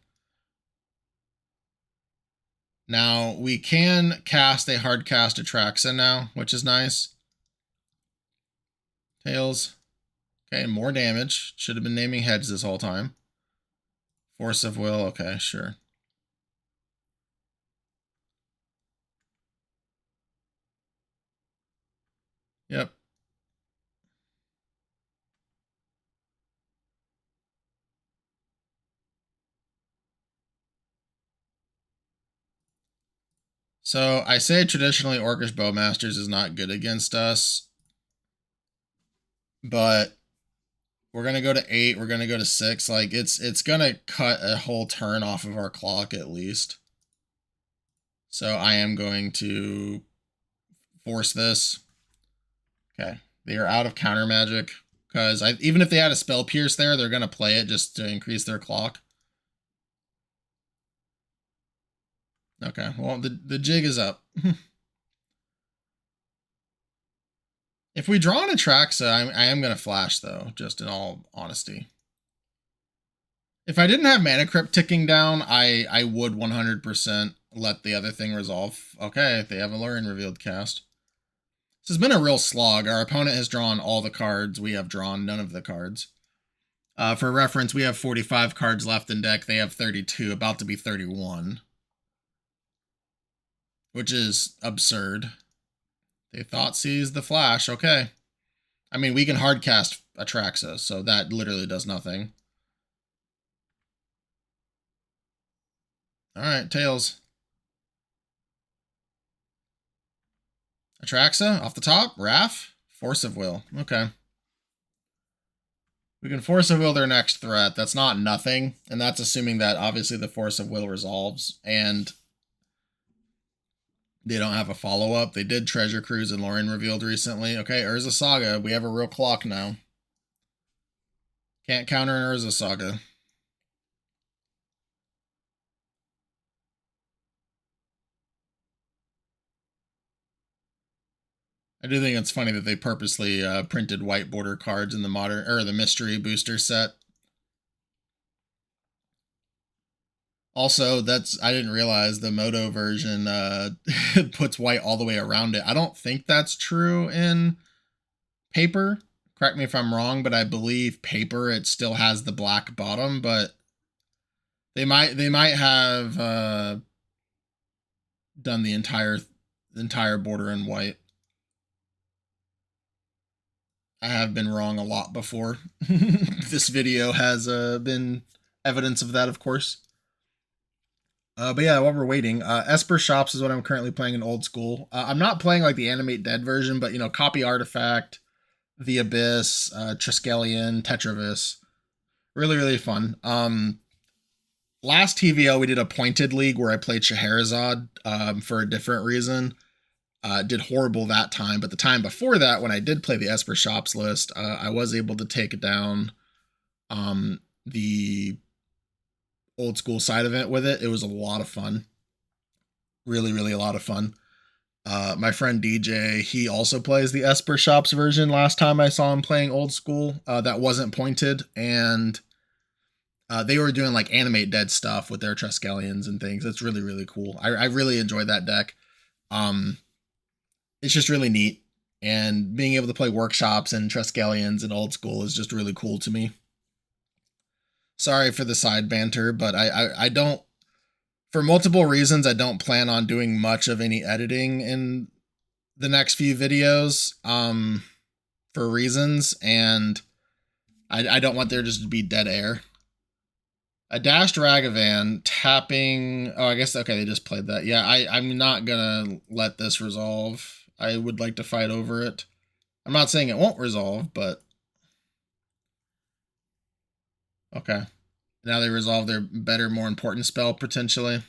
Now we can cast a hard cast Atraxa now, which is nice. Tails. Okay, more damage. Should have been naming heads this whole time. Force of Will. Okay, sure. Yep. So I say traditionally Orcish Bowmasters is not good against us, but We're gonna go to 8. We're gonna go to 6. Like it's gonna cut a whole turn off of our clock at least. So I am going to force this. Okay, they are out of counter magic because even if they had a spell pierce there, they're gonna play it just to increase their clock. Okay, well the jig is up. If we draw an Atraxa, I am going to flash, though, just in all honesty. If I didn't have Mana Crypt ticking down, I would 100% let the other thing resolve. Okay, they have a Lurian revealed cast. This has been a real slog. Our opponent has drawn all the cards. We have drawn none of the cards. For reference, we have 45 cards left in deck. They have 32, about to be 31. Which is absurd. They thought sees the flash. Okay. I mean, we can hardcast Atraxa, so that literally does nothing. Alright, Tails. Atraxa, off the top. Wrath. Force of Will. Okay. We can Force of Will their next threat. That's not nothing, and that's assuming that, obviously, the Force of Will resolves, and they don't have a follow-up. They did Treasure Cruise and Lurian revealed recently. Okay, Urza Saga. We have a real clock now. Can't counter an Urza Saga. I do think it's funny that they purposely printed white border cards in the modern or the mystery booster set. Also, I didn't realize the Moto version puts white all the way around it. I don't think that's true in paper. Correct me if I'm wrong, but I believe paper it still has the black bottom, but they might have done the entire border in white. I have been wrong a lot before. This video has been evidence of that, of course. But yeah, while we're waiting, Esper Shops is what I'm currently playing in old school. I'm not playing like the Animate Dead version, but Copy Artifact, The Abyss, Triskelion, Tetravis. Really, really fun. Last TVO we did a pointed league where I played Scheherazade for a different reason. Did horrible that time, but the time before that, when I did play the Esper Shops list, I was able to take down the old school side event with it. It was a lot of fun. Really, really a lot of fun. My friend DJ, he also plays the Esper Shops version. Last time I saw him playing old school, that wasn't pointed, and they were doing like Animate Dead stuff with their Triskelions and things. It's really, really cool. I really enjoyed that deck. It's just really neat, and being able to play workshops and Triskelions and old school is just really cool to me. Sorry for the side banter, but I don't, for multiple reasons, I don't plan on doing much of any editing in the next few videos for reasons, and I don't want there just to be dead air. A dashed Ragavan tapping. Oh, I guess, okay, they just played that. Yeah, I'm not gonna let this resolve. I would like to fight over it. I'm not saying it won't resolve, but okay. Now they resolve their better, more important spell, potentially.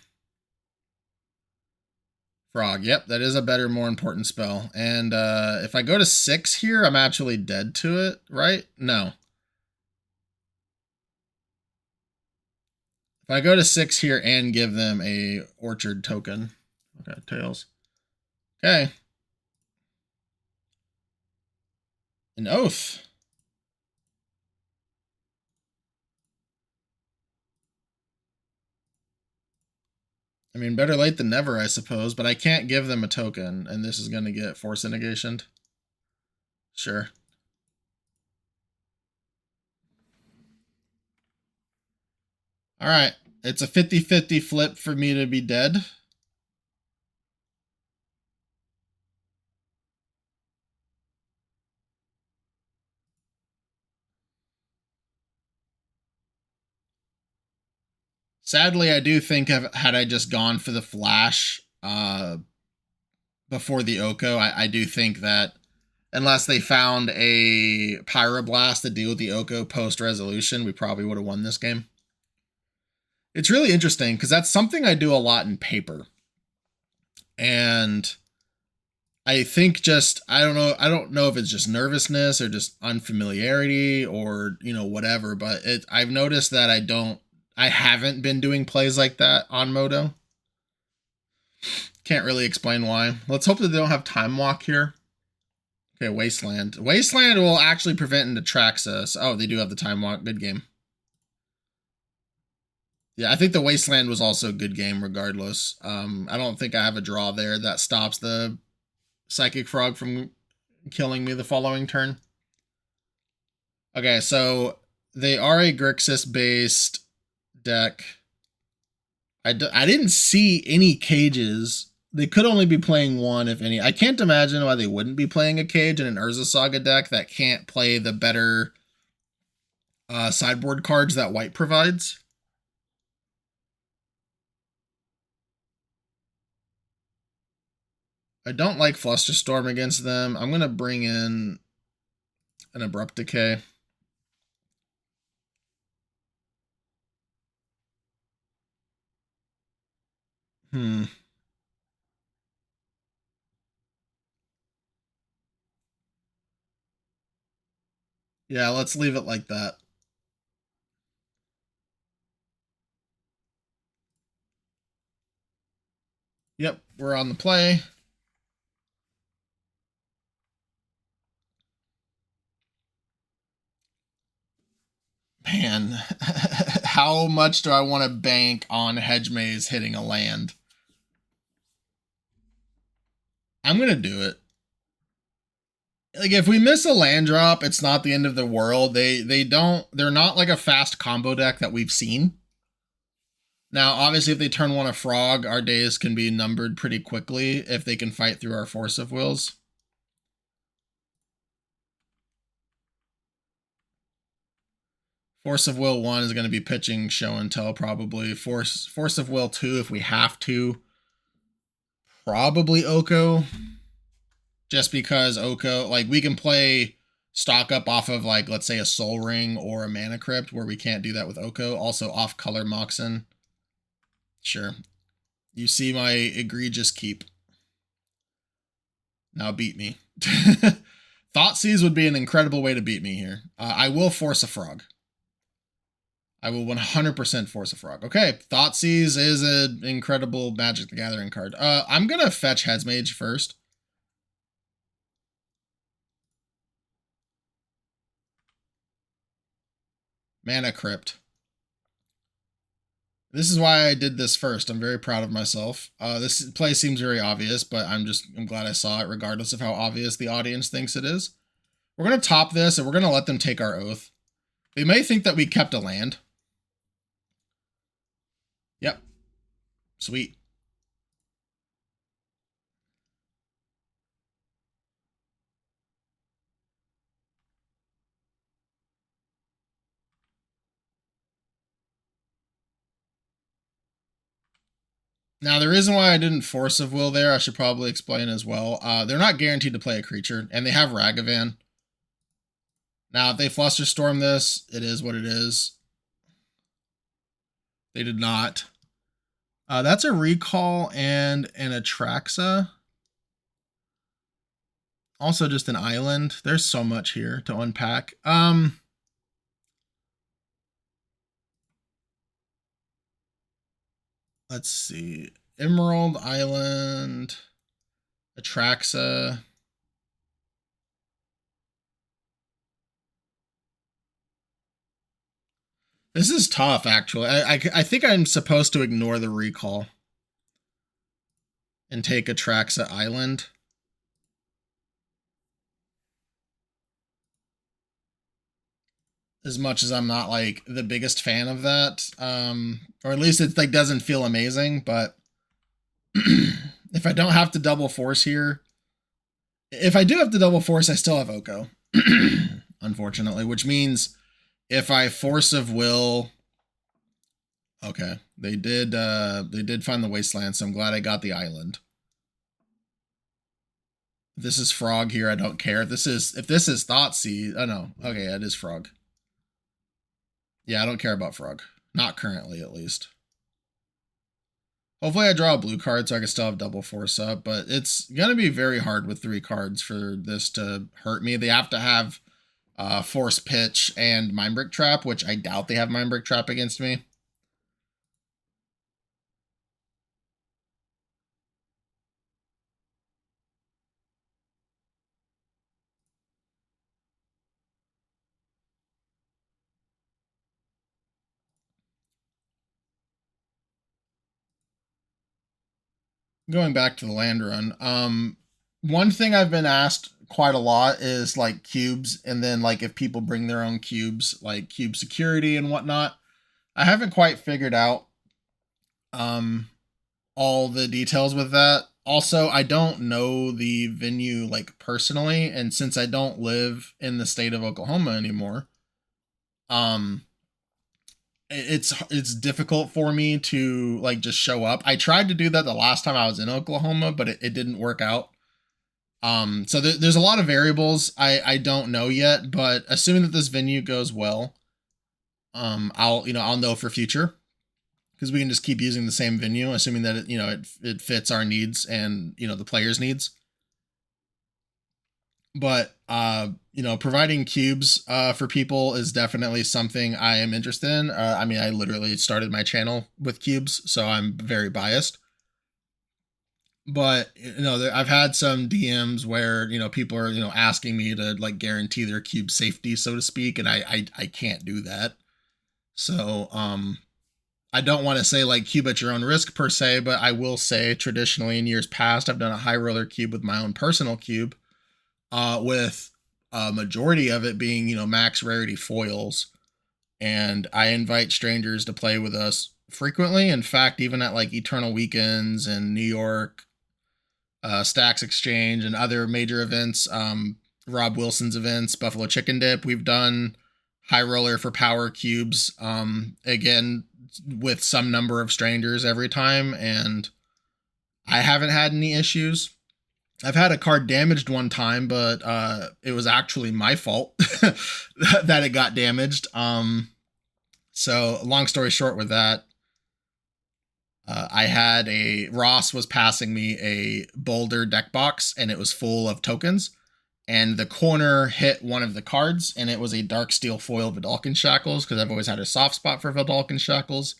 Frog. Yep, that is a better, more important spell. And if I go to 6 here, I'm actually dead to it, right? No. If I go to 6 here and give them a Orchard token. Okay, Tails. Okay. An Oath. I mean, better late than never, I suppose, but I can't give them a token, and this is going to get Force Negation. Sure. All right. It's a 50-50 flip for me to be dead. Sadly, I do think had I just gone for the flash before the Oko, I do think that Unless they found a Pyroblast to deal with the Oko post-resolution, we probably would have won this game. It's really interesting because that's something I do a lot in paper. And I think I don't know if it's just nervousness or just unfamiliarity or, whatever, but I've noticed that I haven't been doing plays like that on Moto. Can't really explain why. Let's hope that they don't have Time Walk here. Okay, Wasteland. Wasteland will actually prevent and attracts us. Oh, they do have the Time Walk. Good game. Yeah, I think the Wasteland was also a good game regardless. I don't think I have a draw there that stops the Psychic Frog from killing me the following turn. Okay, so they are a Grixis-based deck. I didn't see any cages. They could only be playing one, if any. I can't imagine why they wouldn't be playing a cage in an Urza Saga deck that can't play the better sideboard cards that white provides. I don't like Flusterstorm against them. I'm going to bring in an Abrupt Decay. Yeah, let's leave it like that. Yep, we're on the play. Man, how much do I want to bank on Hedge Maze hitting a land? I'm going to do it. Like, if we miss a land drop, it's not the end of the world. They're not like a fast combo deck that we've seen. Now, obviously, if they turn one a frog, our days can be numbered pretty quickly if they can fight through our Force of Wills. Force of Will 1 is going to be pitching Show and Tell, probably. Force of Will 2, if we have to. Probably Oko. Just because Oko, like, we can play stock up off of, like, let's say a Soul Ring or a Mana Crypt, where we can't do that with Oko. Also, off-color Moxen. Sure. You see my egregious keep. Now beat me. Thoughtseize would be an incredible way to beat me here. I will force a frog. I will 100% force a frog. Okay, Thoughtseize is an incredible Magic the Gathering card. I'm going to fetch Headsmage first. Mana Crypt. This is why I did this first. I'm very proud of myself. This play seems very obvious, but I'm glad I saw it regardless of how obvious the audience thinks it is. We're going to top this, and we're going to let them take our oath. They may think that we kept a land. Yep. Sweet. Now, the reason why I didn't Force of Will there, I should probably explain as well. They're not guaranteed to play a creature, and they have Ragavan. Now, if they Flusterstorm this, it is what it is. They did not. That's a Recall and an Atraxa. Also just an island. There's so much here to unpack. Let's see. Emerald Island, Atraxa. This is tough, actually. I think I'm supposed to ignore the recall and take Atraxa Island. As much as I'm not like the biggest fan of that, or at least it like doesn't feel amazing. But if I don't have to double force here, if I do have to double force, I still have Oko, unfortunately, which means if I Force of Will, okay, they did find the Wasteland, so I'm glad I got the island. If this is Frog here, I don't care. If this is Thoughtseize, oh no. Okay, yeah, it is Frog. Yeah, I don't care about Frog. Not currently, at least. Hopefully I draw a blue card so I can still have double force up, but it's going to be very hard with 3 cards for this to hurt me. They have to have Force Pitch and Mindbreak Trap, which I doubt they have Mindbreak Trap against me. Going back to the land run, one thing I've been asked quite a lot is like cubes, and then like if people bring their own cubes, like cube security and whatnot. I haven't quite figured out all the details with that. Also, I don't know the venue like personally, and since I don't live in the state of Oklahoma anymore, um it's difficult for me to like just show up. I tried to do that the last time I was in Oklahoma, but it didn't work out. So there's a lot of variables I don't know yet, but assuming that this venue goes well, I'll know for future, because we can just keep using the same venue, assuming that it fits our needs and the players' needs. But providing cubes for people is definitely something I am interested in. I mean, I literally started my channel with cubes, so I'm very biased. But I've had some DMs where people are asking me to like guarantee their cube safety, so to speak, and I can't do that. So I don't want to say like cube at your own risk per se, but I will say traditionally in years past I've done a high roller cube with my own personal cube, with a majority of it being max rarity foils, and I invite strangers to play with us frequently. In fact, even at like Eternal Weekends in New York, Stacks Exchange, and other major events, Rob Wilson's events, Buffalo Chicken Dip, we've done high roller for power cubes, again with some number of strangers every time, and I haven't had any issues. I've had a card damaged one time, but it was actually my fault that it got damaged. So long story short with that, I had Ross was passing me a Boulder deck box, and it was full of tokens, and the corner hit one of the cards, and it was a Dark Steel foil Vidalcan Shackles, because I've always had a soft spot for Vidalcan Shackles.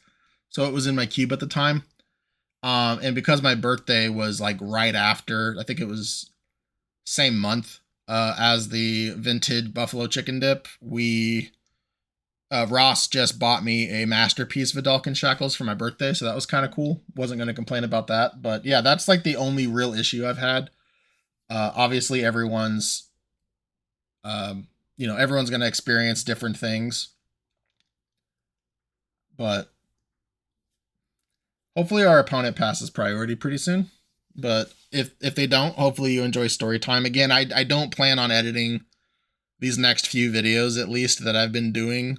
So it was in my cube at the time. And because my birthday was like right after, I think it was same month as the vintage Buffalo Chicken Dip, Ross just bought me a Masterpiece Vidalcan Shackles for my birthday, so that was kind of cool. Wasn't going to complain about that, but yeah, that's like the only real issue I've had. Obviously, everyone's everyone's going to experience different things, but hopefully our opponent passes priority pretty soon. But if they don't, hopefully you enjoy story time. Again, I don't plan on editing these next few videos, at least, that I've been doing.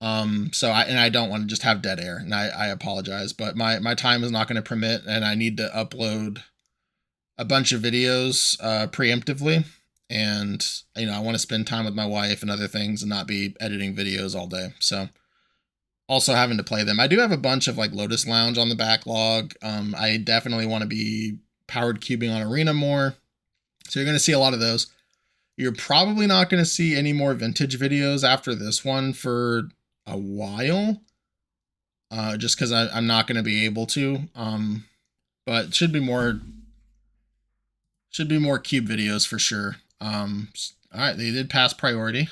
So I don't want to just have dead air, and I apologize, but my time is not going to permit, and I need to upload a bunch of videos preemptively, and I want to spend time with my wife and other things and not be editing videos all day. So also having to play them. I do have a bunch of like Lotus Lounge on the backlog. I definitely want to be powered cubing on Arena more, so you're going to see a lot of those. You're probably not going to see any more vintage videos after this one for a while, just because I'm not going to be able to. But should be more cube videos for sure. All right, they did pass priority.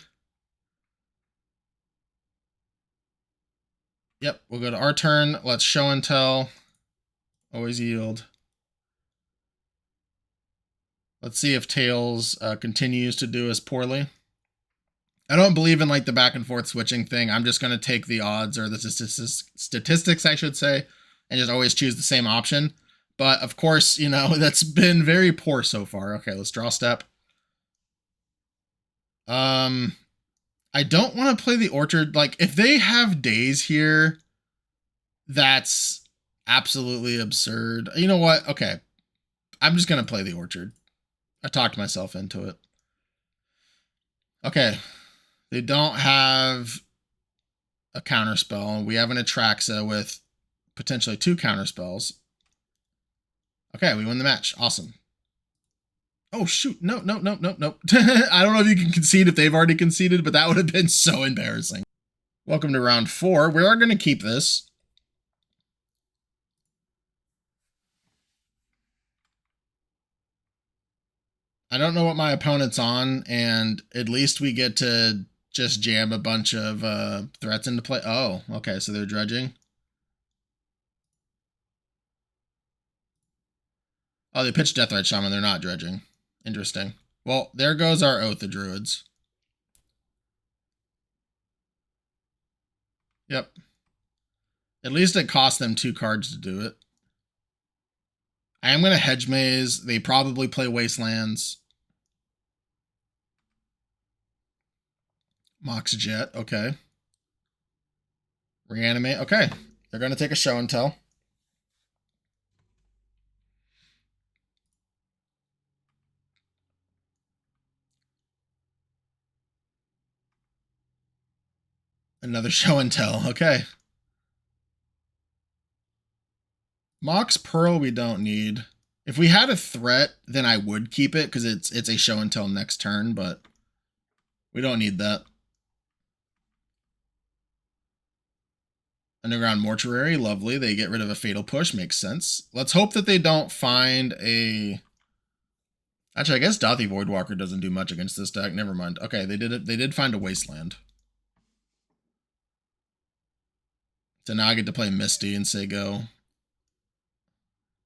Yep, we'll go to our turn. Let's show and tell. Always yield. Let's see if Tails continues to do as poorly. I don't believe in like the back and forth switching thing. I'm just going to take the odds, or the statistics, I should say, and just always choose the same option. But of course, that's been very poor so far. Okay, let's draw step. I don't want to play the Orchard. Like, if they have days here, that's absolutely absurd. You know what? Okay, I'm just going to play the Orchard. I talked myself into it. Okay. They don't have a counterspell. We have an Atraxa with potentially 2 counterspells. Okay, we win the match. Awesome. Oh, shoot. No. I don't know if you can concede if they've already conceded, but that would have been so embarrassing. Welcome to round 4. We are going to keep this. I don't know what my opponent's on, and at least we get to just jam a bunch of threats into play. Oh, okay, so they're dredging. Oh, they pitched Deathrite Shaman. They're not dredging. Interesting. Well, there goes our Oath of Druids. Yep. At least it cost them 2 cards to do it. I am going to Hedge Maze. They probably play Wastelands. Mox Jet. Okay. Reanimate. Okay. They're going to take a Show and Tell. Another Show and Tell. Okay. Mox Pearl we don't need. If we had a threat, then I would keep it because it's a Show and Tell next turn, but we don't need that. Underground Mortuary, lovely. They get rid of a Fatal Push, makes sense. Let's hope that they don't find a... Actually, I guess Dothy Voidwalker doesn't do much against this deck. Never mind. Okay, they did find a Wasteland. So now I get to play Misty and say go.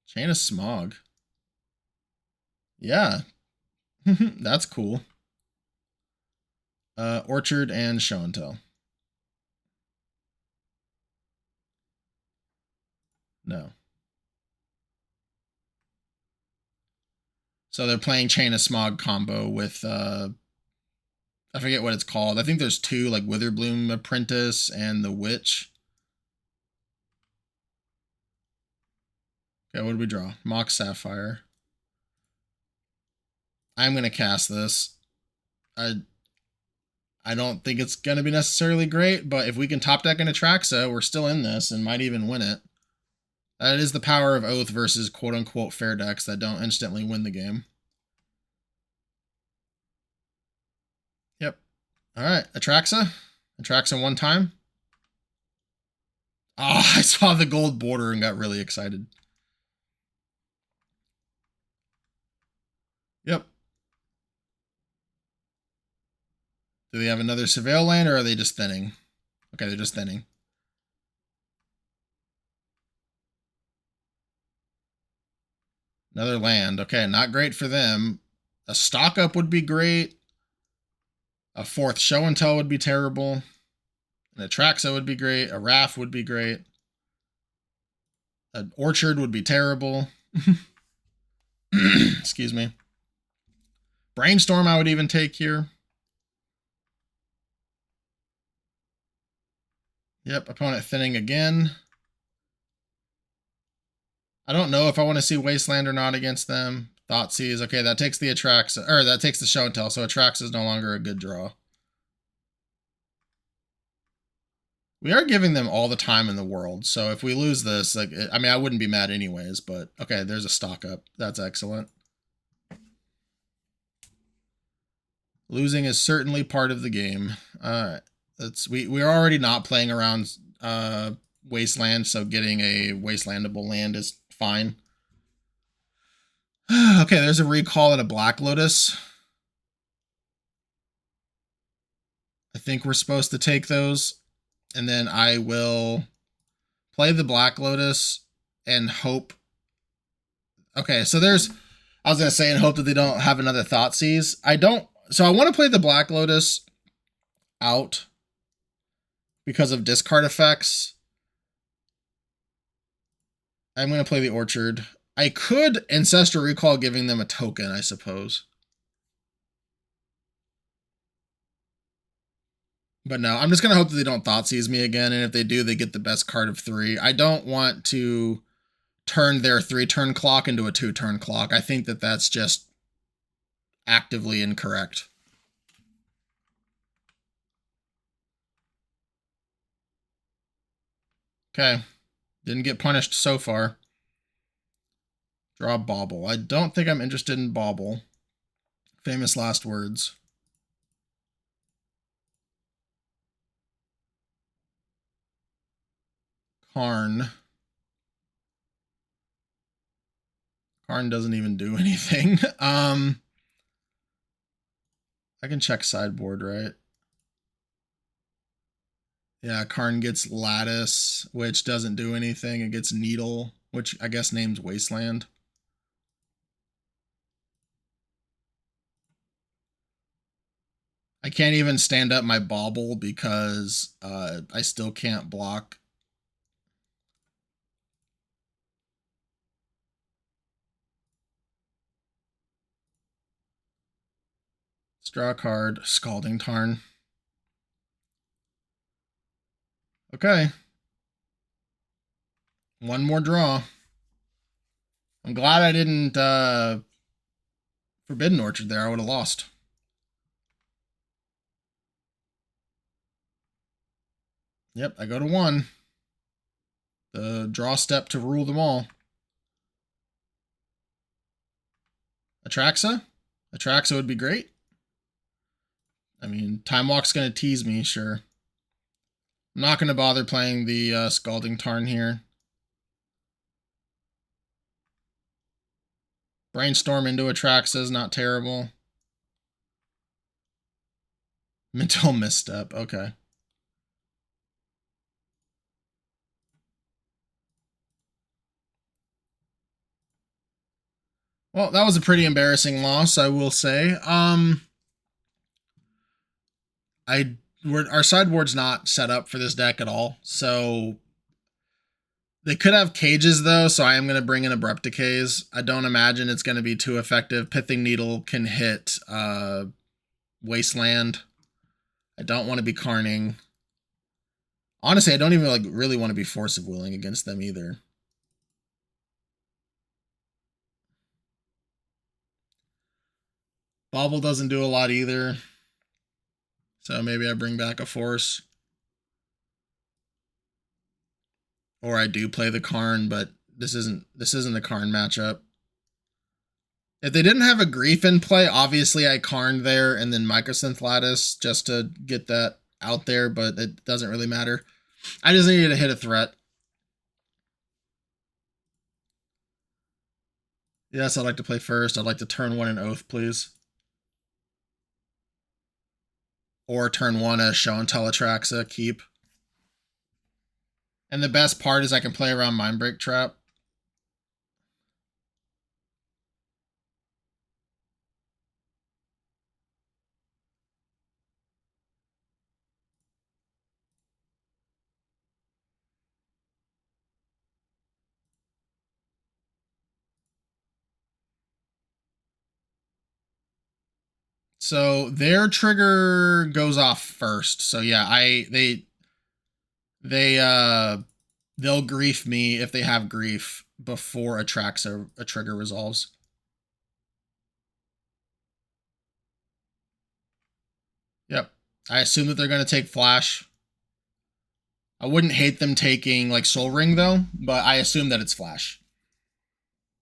Chain of Smog. Yeah. That's cool. Orchard and Show and Tell. No. So they're playing Chain of Smog combo with, I forget what it's called. I think there's 2, like Witherbloom Apprentice and the Witch. Okay, what did we draw? Mox Sapphire. I'm going to cast this. I don't think it's going to be necessarily great, but if we can top deck an Atraxa, we're still in this and might even win it. That is the power of Oath versus quote-unquote fair decks that don't instantly win the game. Yep. All right, Atraxa. Atraxa 1 time. Oh, I saw the gold border and got really excited. Yep. Do they have another Surveil land, or are they just thinning? Okay, they're just thinning. Another land. Okay, not great for them. A stock up would be great. A 4th Show and Tell would be terrible. An Atraxa would be great. A Raft would be great. An Orchard would be terrible. Excuse me. Brainstorm I would even take here. Yep, opponent thinning again. I don't know if I want to see Wasteland or not against them. Thoughtseize. Okay, that takes the Atraxa, or that takes the Show and Tell, so Atraxa is no longer a good draw. We are giving them all the time in the world, so if we lose this, like, I mean, I wouldn't be mad anyways, but okay, there's a stock up. That's excellent. Losing is certainly part of the game. All right. We're already not playing around Wasteland, so getting a Wastelandable land is fine. Okay, there's a Recall and a Black Lotus. I think we're supposed to take those. And then I will play the Black Lotus and hope. Okay, so there's... I was going to say and hope that they don't have another Thoughtseize. I don't... So I want to play the Black Lotus out because of discard effects. I'm going to play the Orchard. I could Ancestral Recall giving them a token, I suppose. But no, I'm just going to hope that they don't Thoughtseize me again, and if they do, they get the best card of 3. I don't want to turn their 3-turn clock into a 2-turn clock. I think that that's just actively incorrect. Okay. Didn't get punished so far. Draw Bauble. I don't think I'm interested in Bauble. Famous last words. Karn. Karn doesn't even do anything. I can check sideboard, right? Yeah, Karn gets Lattice, which doesn't do anything. It gets Needle, which I guess names Wasteland. I can't even stand up my Bauble because I still can't block. Let's draw a card. Scalding Tarn. Okay. One more draw. I'm glad I didn't Forbidden Orchard there. I would have lost. Yep, I go to 1. The draw step to rule them all. Atraxa? Atraxa would be great. I mean, Time Walk's going to tease me, sure. I'm not going to bother playing the Scalding Tarn here. Brainstorm into Atraxa is not terrible. Mental Misstep, okay. Well, that was a pretty embarrassing loss, I will say. Our sideboard's not set up for this deck at all, so they could have cages though, so I am going to bring in Abrupt Decays. I don't imagine it's going to be too effective. Pithing Needle can hit Wasteland. I don't want to be Carning. Honestly, I don't even really want to be Force of Willing against them either. Bauble doesn't do a lot either. So maybe I bring back a Force. Or I do play the Karn, but this isn't a Karn matchup. If they didn't have a Grief in play, obviously I Karned there and then Microsynth Lattice just to get that out there, but it doesn't really matter. I just needed to hit a threat. Yes, I'd like to play first. I'd like to turn 1 an Oath, please. Or turn 1 a Show and Tell Atraxa, keep. And the best part is I can play around Mindbreak Trap. So their trigger goes off first. So yeah, they'll grief me if they have grief before a trigger resolves. Yep. I assume that they're going to take Flash. I wouldn't hate them taking like Soul Ring though, but I assume that it's Flash.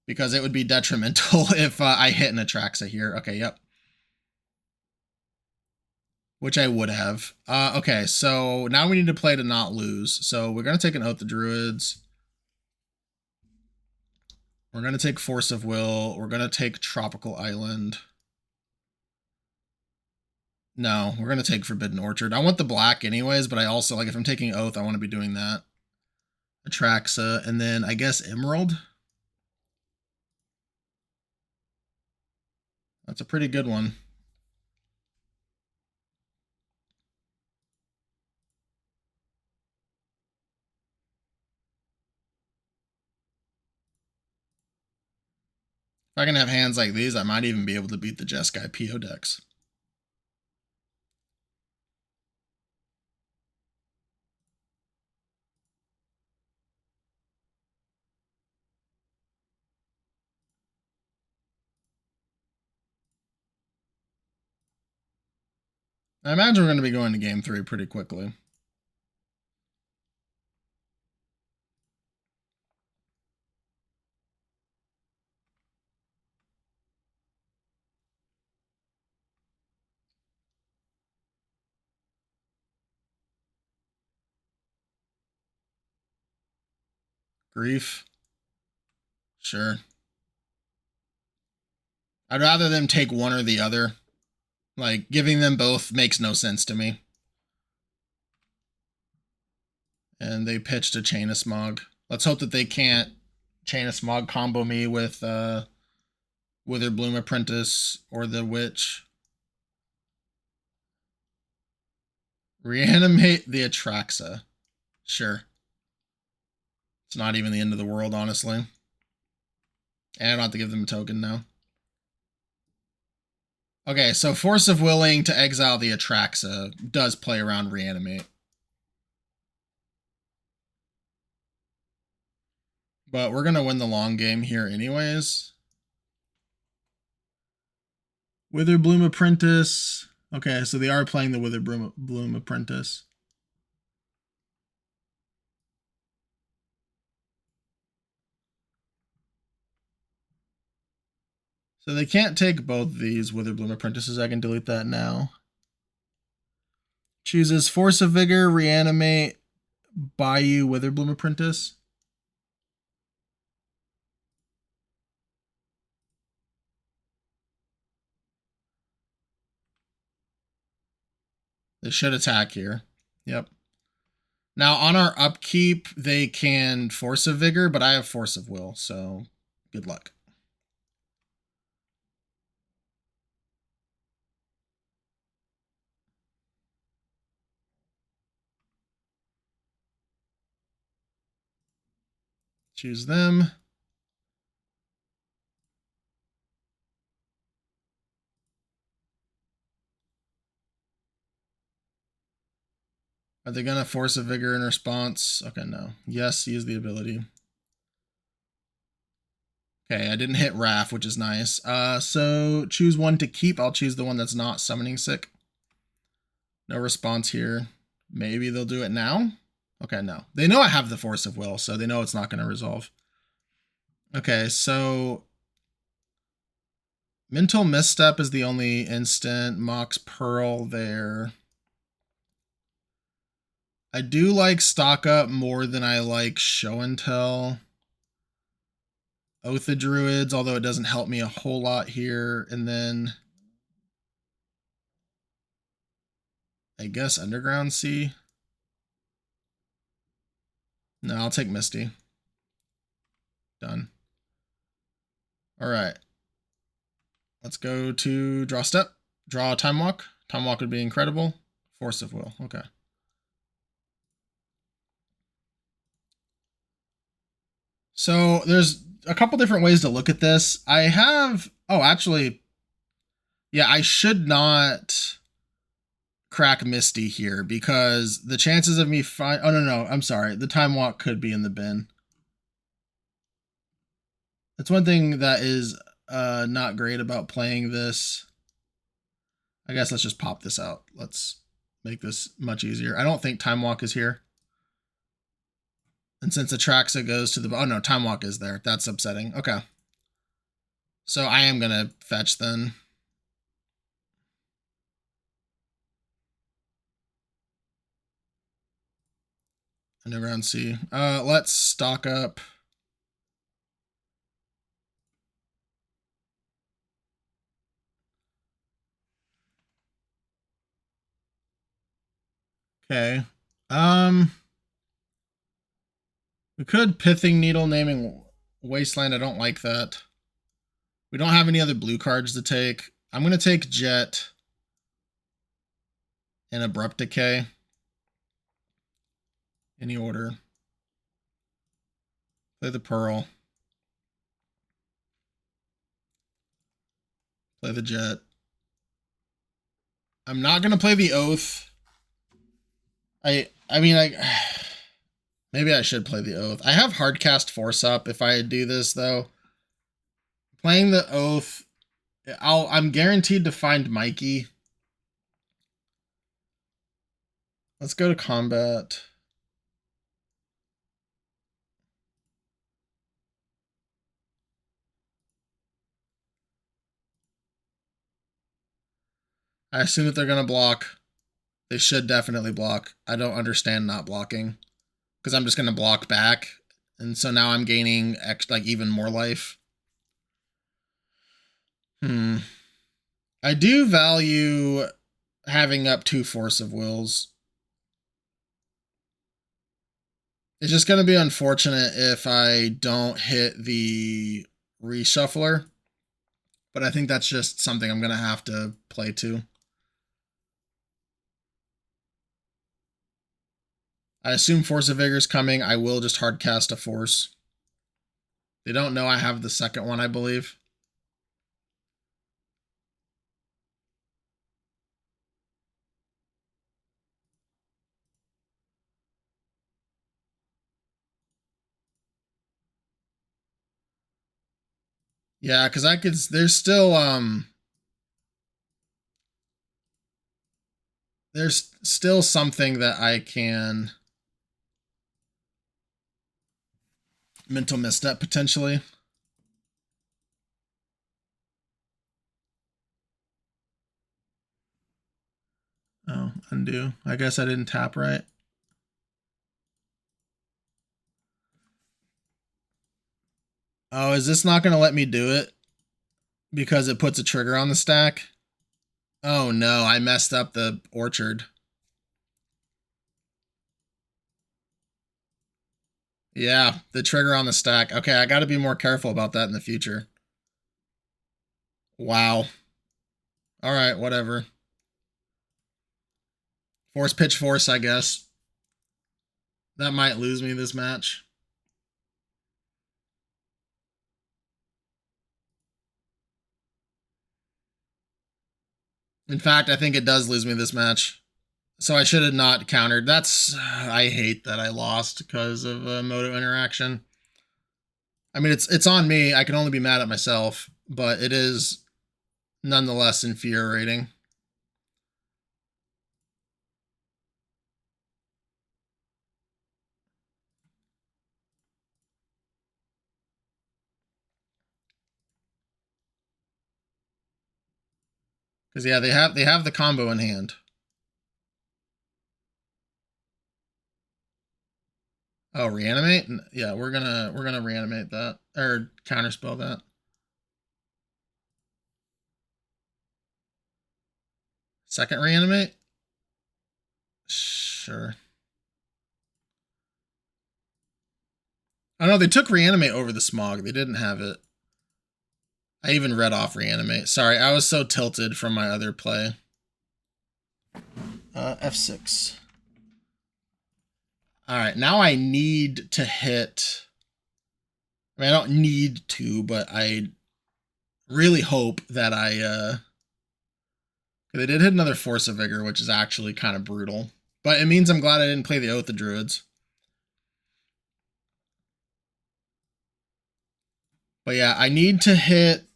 Because it would be detrimental if I hit an Atraxa here. Okay, yep. Which I would have. Okay, so now we need to play to not lose. So we're going to take an Oath of Druids. We're going to take Force of Will. We're going to take Tropical Island. No, we're going to take Forbidden Orchard. I want the black anyways, but I also, like, if I'm taking Oath, I want to be doing that. Atraxa, and then I guess Emerald. That's a pretty good one. If I can have hands like these, I might even be able to beat the Jeskai PO decks. I imagine we're going to be going to game 3 pretty quickly. Grief. Sure. I'd rather them take one or the other. Like, giving them both makes no sense to me. And they pitched a Chain of Smog. Let's hope that they can't Chain of Smog combo me with Witherbloom Apprentice or the Witch. Reanimate the Atraxa. Sure. It's not even the end of the world, honestly. And I don't have to give them a token now. Okay, so Force of Willing to exile the Atraxa does play around Reanimate. But we're going to win the long game here anyways. Witherbloom Apprentice. Okay, so they are playing the Witherbloom Apprentice. So they can't take both these Witherbloom Apprentices. I can delete that now. Chooses Force of Vigor, Reanimate, Bayou, Witherbloom Apprentice. They should attack here. Yep. Now, on our upkeep, they can Force of Vigor, but I have Force of Will, so good luck. Choose them. Are they going to Force a Vigor in response? Okay, no. Yes, use the ability. Okay, I didn't hit Wrath, which is nice. So choose one to keep. I'll choose the one that's not Summoning Sick. No response here. Maybe they'll do it now? Okay, no. They know I have the Force of Will, so they know it's not going to resolve. Okay, so Mental Misstep is the only instant. Mox Pearl there. I do like Stock Up more than I like Show and Tell. Oath of Druids, although it doesn't help me a whole lot here. And then I guess Underground Sea. No, I'll take Misty. Done. All right. Let's go to draw step. Draw a Time Walk. Time Walk would be incredible. Force of Will. Okay. So there's a couple different ways to look at this. I have, oh, actually, yeah, I should not crack Misty here because the chances of me oh, no, I'm sorry. The Time Walk could be in the bin. That's one thing that is not great about playing this. I guess let's just pop this out. Let's make this much easier. I don't think Time Walk is here. And since Atraxa goes to the... Oh, no, Time Walk is there. That's upsetting. Okay. So I am going to fetch then. Underground Sea. Let's stock up. Okay. We could Pithing Needle naming Wasteland. I don't like that. We don't have any other blue cards to take. I'm going to take Jet and Abrupt Decay. Any order. Play the Pearl. Play the Jet. I'm not going to play the Oath. I mean, maybe I should play the Oath. I have Hardcast Force up if I do this, though. Playing the Oath, I'm guaranteed to find Mikey. Let's go to combat. I assume that they're going to block. They should definitely block. I don't understand not blocking because I'm just going to block back. And so now I'm gaining like even more life. I do value having up 2 Force of Wills. It's just going to be unfortunate if I don't hit the reshuffler. But I think that's just something I'm going to have to play to. I assume Force of Vigor is coming. I will just hard cast a Force. They don't know I have the second one, I believe. Yeah, because there's still something that I can mental misstep potentially. Oh, undo. I guess I didn't tap right. Oh, is this not going to let me do it? Because it puts a trigger on the stack? Oh no, I messed up the orchard. Yeah, the trigger on the stack. Okay, I got to be more careful about that in the future. Wow. All right, whatever. Force pitch force, I guess. That might lose me this match. In fact, I think it does lose me this match. So I should have not countered. I hate that I lost because of a Moto interaction. I mean, it's on me. I can only be mad at myself, but it is nonetheless infuriating. Because yeah, they have the combo in hand. Oh, reanimate? Yeah, we're gonna reanimate that or counterspell that. Second reanimate? Sure. Oh no, they took reanimate over the smog. They didn't have it. I even read off reanimate. Sorry, I was so tilted from my other play. F6. All right, now I need to hit. I mean, I don't need to, but I really hope that they did hit another Force of Vigor, which is actually kind of brutal. But it means I'm glad I didn't play the Oath of Druids. But yeah, I need to hit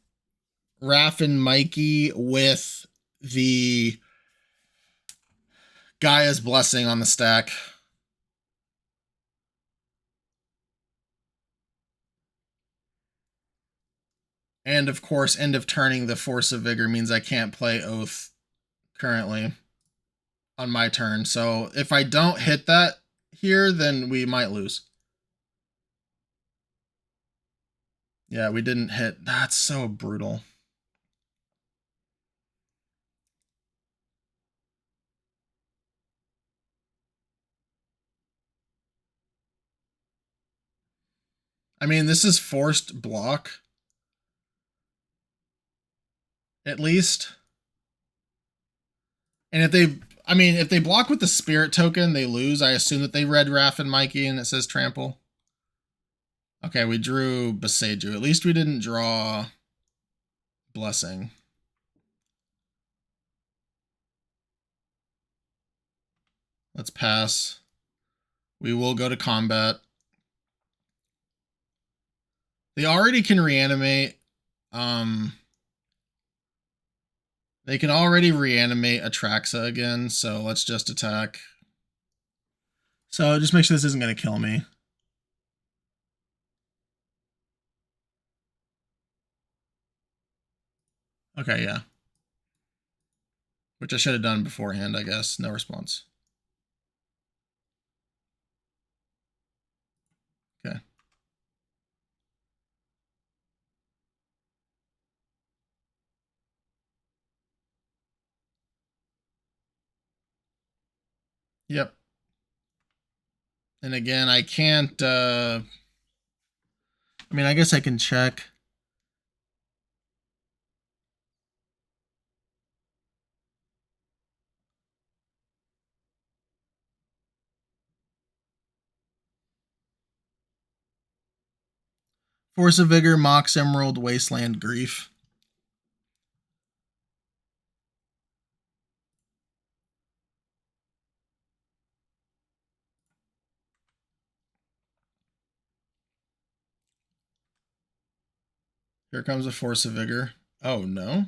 Raph and Mikey with the Gaia's Blessing on the stack. And of course, end of turning the Force of Vigor means I can't play Oath currently on my turn. So if I don't hit that here, then we might lose. Yeah, we didn't hit. That's so brutal. I mean, this is forced block. At least. And if they block with the spirit token, they lose. I assume that they read Raph and Mikey and it says trample. Okay, we drew Beseju. At least we didn't draw Blessing. Let's pass. We will go to combat. They already can reanimate. They can already reanimate Atraxa again, so let's just attack. So just make sure this isn't going to kill me. Okay, yeah. Which I should have done beforehand, I guess. No response. Okay. Yep. And again, I can't, I mean, I guess I can check. Force of Vigor, Mox Emerald, Wasteland, Grief. Here comes a Force of Vigor. Oh, no.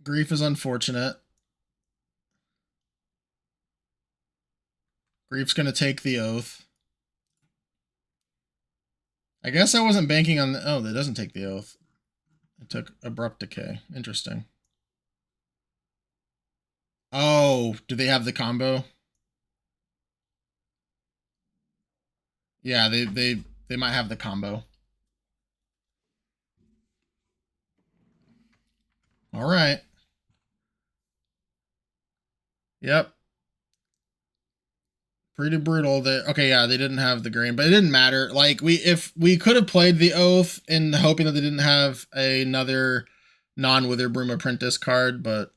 Grief is unfortunate. Grief's going to take the oath. I guess I wasn't banking on the... Oh, that doesn't take the oath. It took Abrupt Decay. Interesting. Oh, do they have the combo? Yeah, they might have the combo. All right. Yep. Pretty brutal. Okay, yeah, they didn't have the green, but it didn't matter. Like if we could have played the oath in hoping that they didn't have another non-Witherbroom Apprentice card, but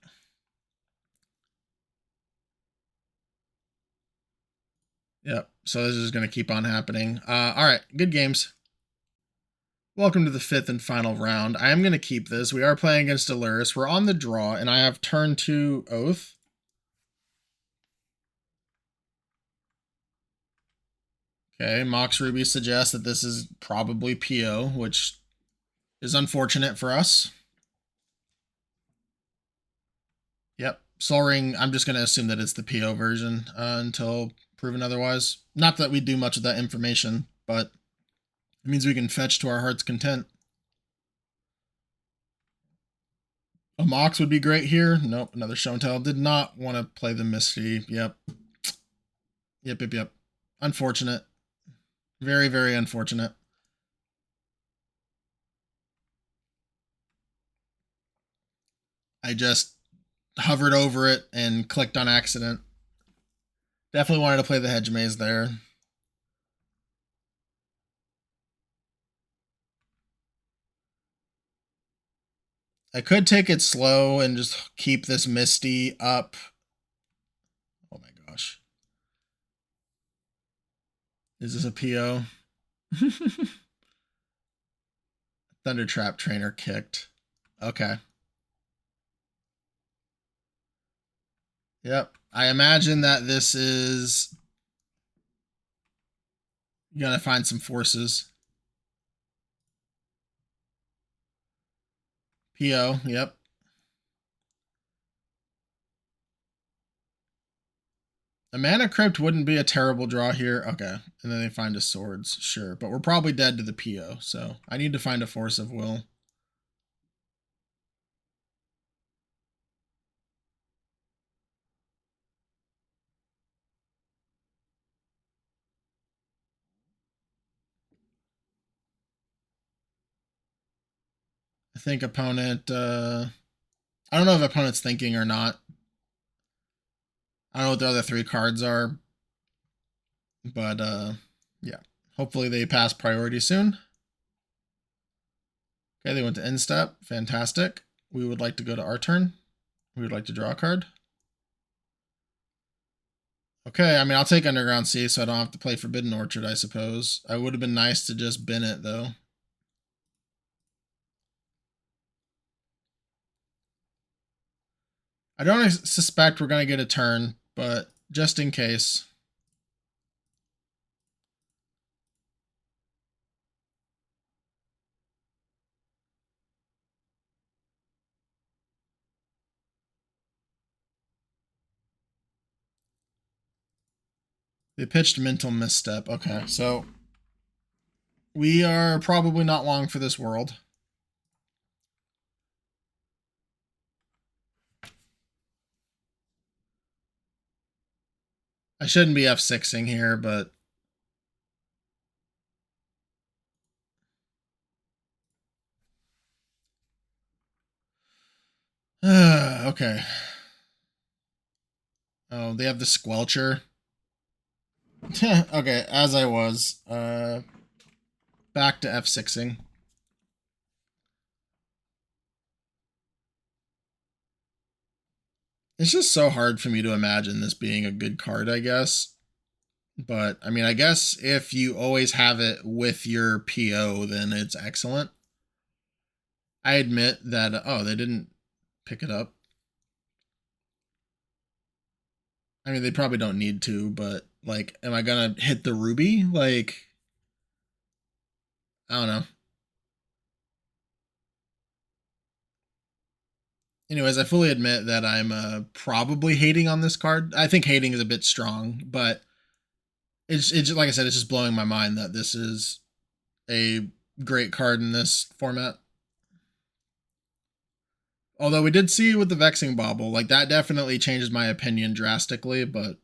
yep. So this is going to keep on happening. All right, good games. Welcome to the 5th and final round. I am going to keep this. We are playing against Aluris. We're on the draw, and I have turn 2 oath. Okay, Mox Ruby suggests that this is probably PO, which is unfortunate for us. Yep, Sol Ring, I'm just going to assume that it's the PO version until proven otherwise. Not that we do much of that information, but it means we can fetch to our heart's content. A Mox would be great here. Nope, another Show and Tell. Did not want to play the Misty. Yep. Yep. Unfortunate. Very, very unfortunate. I just hovered over it and clicked on accident. Definitely wanted to play the Hedge Maze there. I could take it slow and just keep this Misty up. Oh my gosh. Is this a PO? Thunder Trap Trainer kicked. Okay. Yep. I imagine that this is... You gotta find some forces. PO, yep. A Mana Crypt wouldn't be a terrible draw here. Okay. And then they find a Swords. Sure. But we're probably dead to the PO. So I need to find a Force of Will. I think opponent... I don't know if opponent's thinking or not. I don't know what the other 3 cards are. But, yeah. Hopefully they pass priority soon. Okay, they went to end step. Fantastic. We would like to go to our turn. We would like to draw a card. Okay, I mean, I'll take Underground Sea so I don't have to play Forbidden Orchard, I suppose. I would have been nice to just bin it, though. I don't suspect we're going to get a turn, but just in case. They pitched mental misstep. Okay, so we are probably not long for this world. I shouldn't be F6ing here, but okay. Oh, they have the Squelcher. Okay, as I was. Back to F6ing. It's just so hard for me to imagine this being a good card, I guess. But, I mean, I guess if you always have it with your PO, then it's excellent. I admit that, oh, they didn't pick it up. I mean, they probably don't need to, but, like, am I gonna hit the ruby? Like, I don't know. Anyways, I fully admit that I'm probably hating on this card. I think hating is a bit strong, but it's like I said, it's just blowing my mind that this is a great card in this format. Although we did see with the Vexing Bauble, like that definitely changes my opinion drastically, but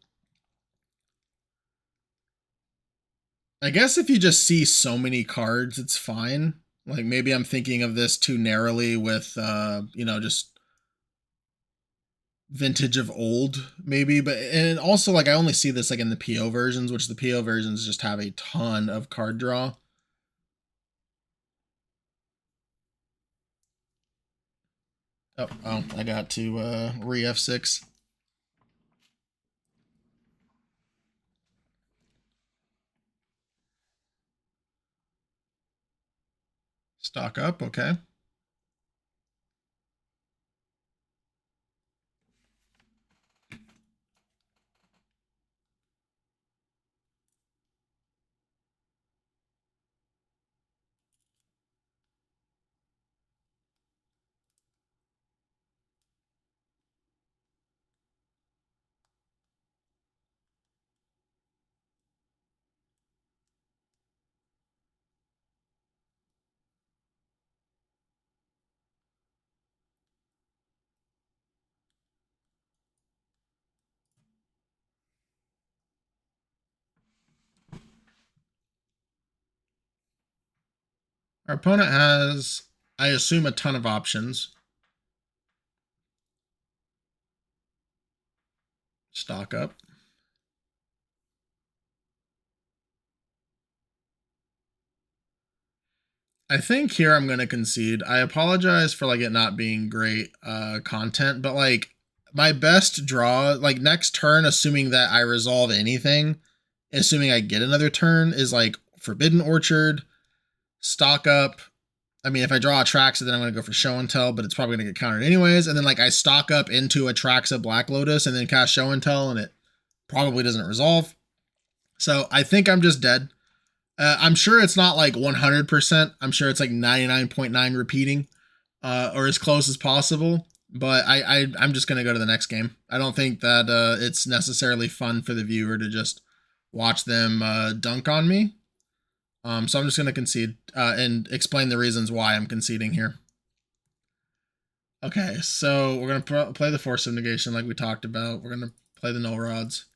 I guess if you just see so many cards, it's fine. Like maybe I'm thinking of this too narrowly with just vintage of old, maybe. But and also like I only see this like in the PO versions, which the PO versions just have a ton of card draw. Oh, I got to re F6. Stock up, okay. Our opponent has, I assume, a ton of options. Stock up. I think here I'm gonna concede. I apologize for like it not being great content, but like my best draw, like next turn, assuming that I resolve anything, assuming I get another turn, is like Forbidden Orchard, stock up. I mean, if I draw Atraxa, then I'm gonna go for Show and Tell, but it's probably gonna get countered anyways. And then like I stock up into Atraxa Black Lotus and then cast Show and Tell, and it probably doesn't resolve. So I think I'm just dead. I'm sure it's not like 100%. I'm sure it's like 99.9 repeating, or as close as possible. But I'm just gonna go to the next game. I don't think that it's necessarily fun for the viewer to just watch them dunk on me. So I'm just gonna concede and explain the reasons why I'm conceding here. Okay, so we're gonna play the Force of Negation like we talked about. We're gonna play the Null Rods.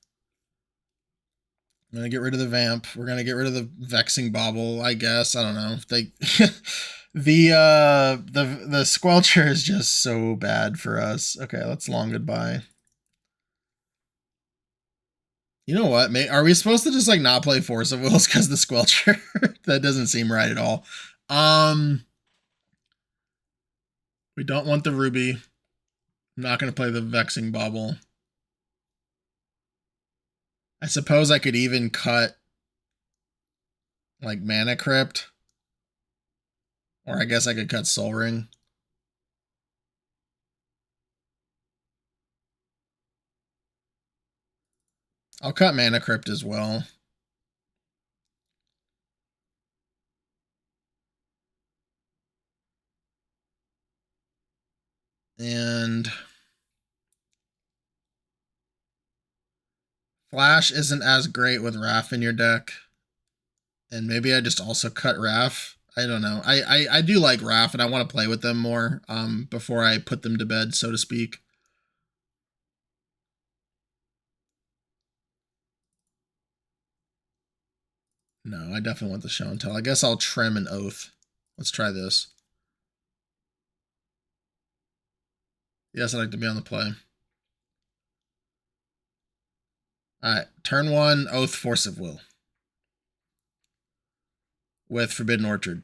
I'm gonna get rid of the Vamp. We're gonna get rid of the Vexing Bauble, I guess. I don't know. They the Squelcher is just so bad for us. Okay, let's long goodbye. You know what? Are we supposed to just like not play Force of Wills because the Squelcher? That doesn't seem right at all. We don't want the Ruby. I'm not gonna play the Vexing Bauble. I suppose I could even cut like Mana Crypt. Or I guess I could cut Soul Ring. I'll cut Mana Crypt as well. And Flash isn't as great with Raph in your deck. And maybe I just also cut Raph. I don't know. I do like Raph, and I want to play with them more before I put them to bed, so to speak. No, I definitely want the show and tell. I guess I'll trim an Oath. Let's try this. Yes, I'd like to be on the play. Alright, turn 1, Oath, Force of Will. With Forbidden Orchard.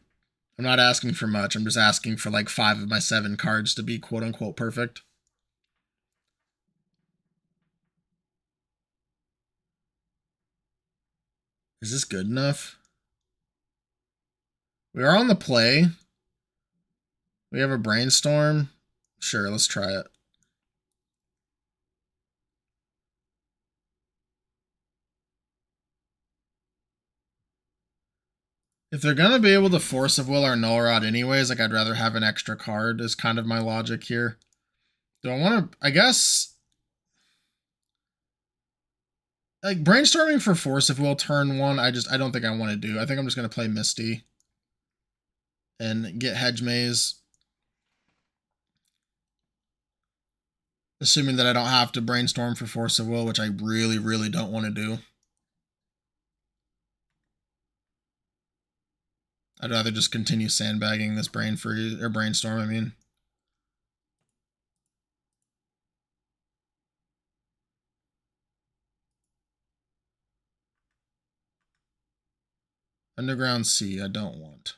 I'm not asking for much. I'm just asking for like 5 of my 7 cards to be quote-unquote perfect. Is this good enough? We are on the play. We have a Brainstorm. Sure, let's try it. If they're going to be able to Force of Will or Null Rod anyways, like I'd rather have an extra card is kind of my logic here. Do I want to, I guess, like brainstorming for Force of Will turn 1, I don't think I want to do. I think I'm just going to play Misty and get Hedge Maze. Assuming that I don't have to brainstorm for Force of Will, which I really, really don't want to do. I'd rather just continue sandbagging this brainstorm, I mean. Underground Sea, I don't want.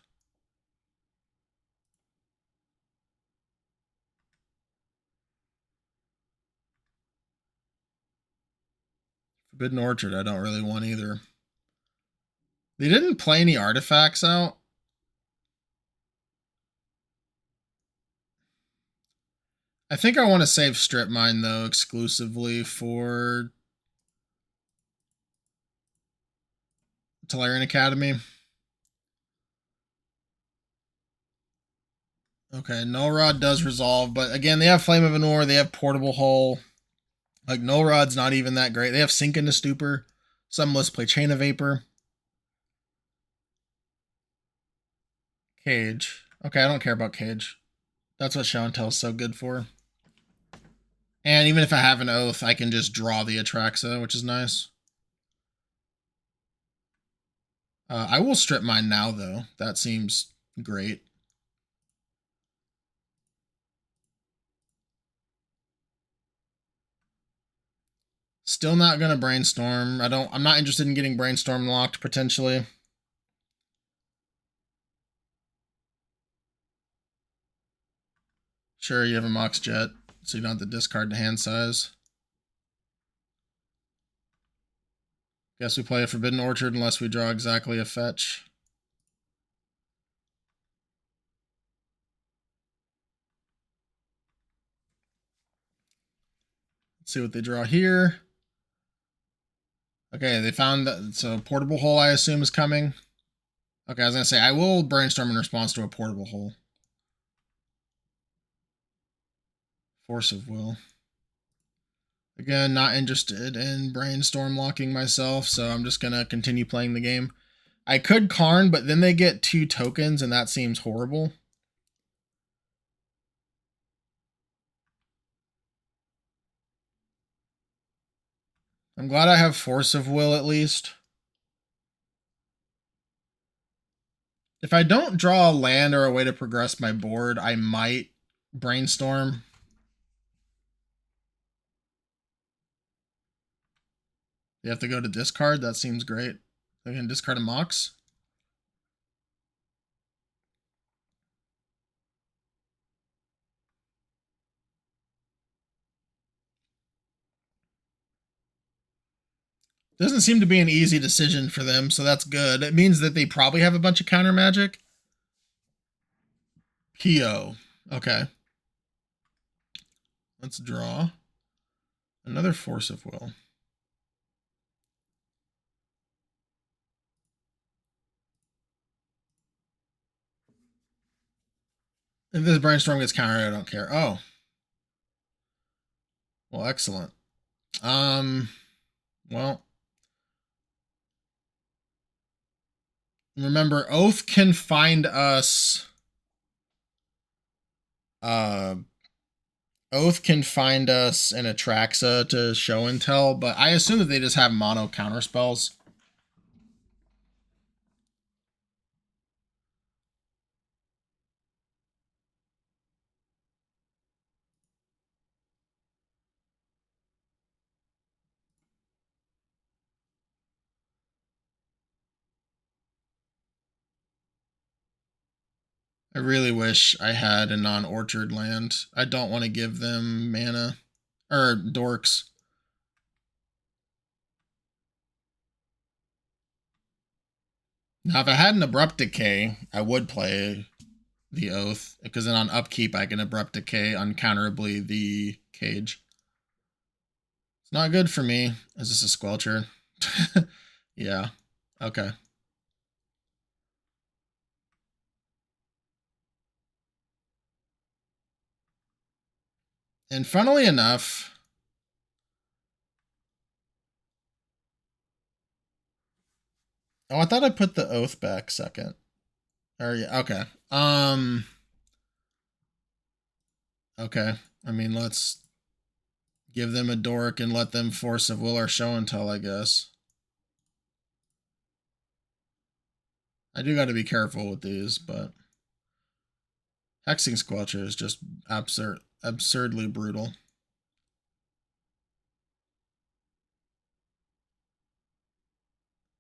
Forbidden Orchard, I don't really want either. They didn't play any artifacts out. I think I want to save Strip Mine, though, exclusively for Tolarian Academy. Okay, Null Rod does resolve, but again, they have Flame of Anor, they have Portable Hull. Like, Null Rod's not even that great. They have Sink into Stupor. Some lists play Chain of Vapor. Cage. Okay, I don't care about Cage. That's what Show and Tell is so good for. And even if I have an Oath, I can just draw the Atraxa, which is nice. I will Strip Mine now, though. That seems great. Still not gonna Brainstorm. I'm not interested in getting Brainstorm locked, potentially. Sure, you have a Mox Jet, so you don't have to discard the hand size. Guess we play a Forbidden Orchard unless we draw exactly a fetch. Let's see what they draw here. Okay, they found that, so Portable Hole, I assume, is coming. Okay, I was going to say, I will Brainstorm in response to a Portable Hole. Force of Will. Again, not interested in Brainstorm locking myself, so I'm just going to continue playing the game. I could Karn, but then they get 2 tokens, and that seems horrible. I'm glad I have Force of Will, at least. If I don't draw a land or a way to progress my board, I might Brainstorm. You have to go to discard? That seems great. I can discard a Mox. Doesn't seem to be an easy decision for them, so that's good. It means that they probably have a bunch of counter magic. P.O. Okay. Let's draw. Another Force of Will. If this Brainstorm gets countered, I don't care. Oh. Well, excellent. Well, remember, Oath can find us. Oath can find us in Atraxa to show and tell, but I assume that they just have mono counter spells. I really wish I had a non-orchard land. I don't want to give them mana. Or dorks. Now, if I had an Abrupt Decay, I would play the Oath, because then on upkeep I can Abrupt Decay uncounterably the Cage. It's not good for me. Is this a Squelcher? Yeah. Okay. And funnily enough, oh, I thought I put the Oath back second. Or yeah, okay. Okay. I mean, let's give them a dork and let them Force of Will or Show and Tell, I guess. I do got to be careful with these, but Hexing Squelcher is just absurdly brutal.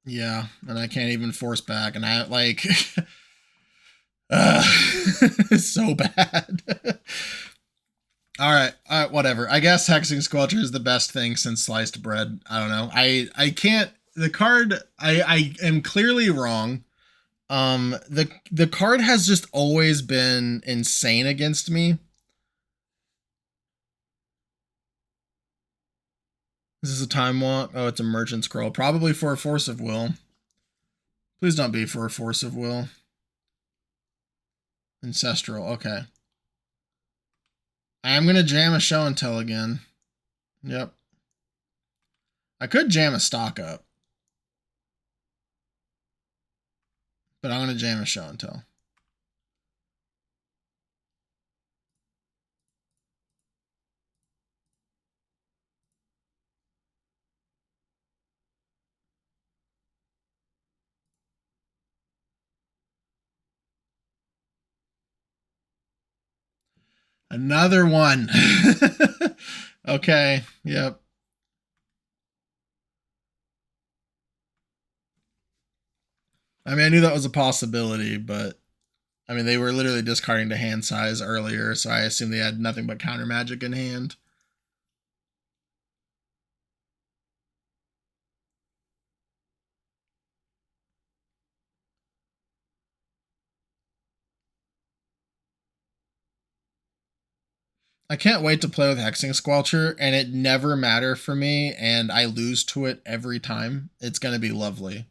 Yeah, and I can't even force back, and I like it's so bad. All right, whatever. I guess Hexing Squelcher is the best thing since sliced bread. I don't know. I can't. The card. I am clearly wrong. The card has just always been insane against me. This is a time walk. Oh, it's a Merchant Scroll. Probably for a Force of Will. Please don't be for a Force of Will. Ancestral. Okay. I am gonna jam a Show and Tell again. Yep. I could jam a Stock Up, but I'm gonna jam a Show and Tell. Another one. Okay. Yep. I mean, I knew that was a possibility, but I mean, they were literally discarding to hand size earlier, so I assume they had nothing but counter magic in hand. I can't wait to play with Hexing Squelcher, and it never matter for me, and I lose to it every time. It's gonna be lovely.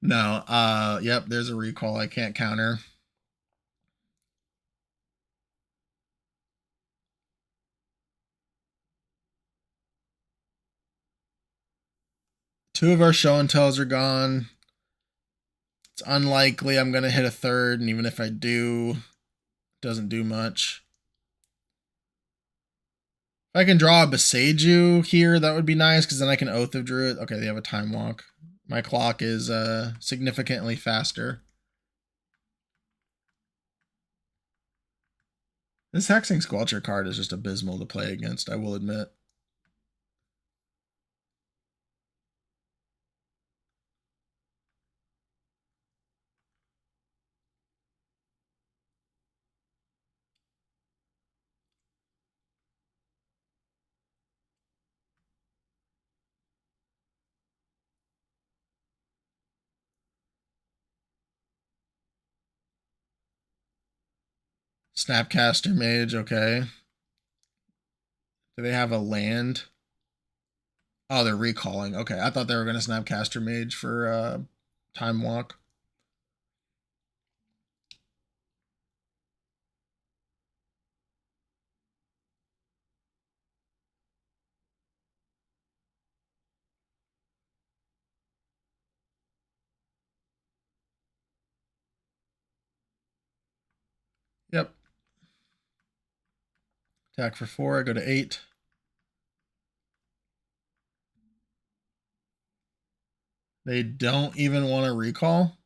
No, yep, there's a recall I can't counter. Two of our Show and Tells are gone. It's unlikely I'm gonna hit a third, and even if I do, it doesn't do much. If I can draw a Beseiju here, that would be nice, because then I can Oath of Druid. Okay, they have a Time Walk. My clock is significantly faster. This Hexing Squelcher card is just abysmal to play against, I will admit. Snapcaster Mage, okay. Do they have a land? Oh, they're recalling. Okay, I thought they were going to Snapcaster Mage for Time Walk. Attack for 4, I go to 8. They don't even want to recall.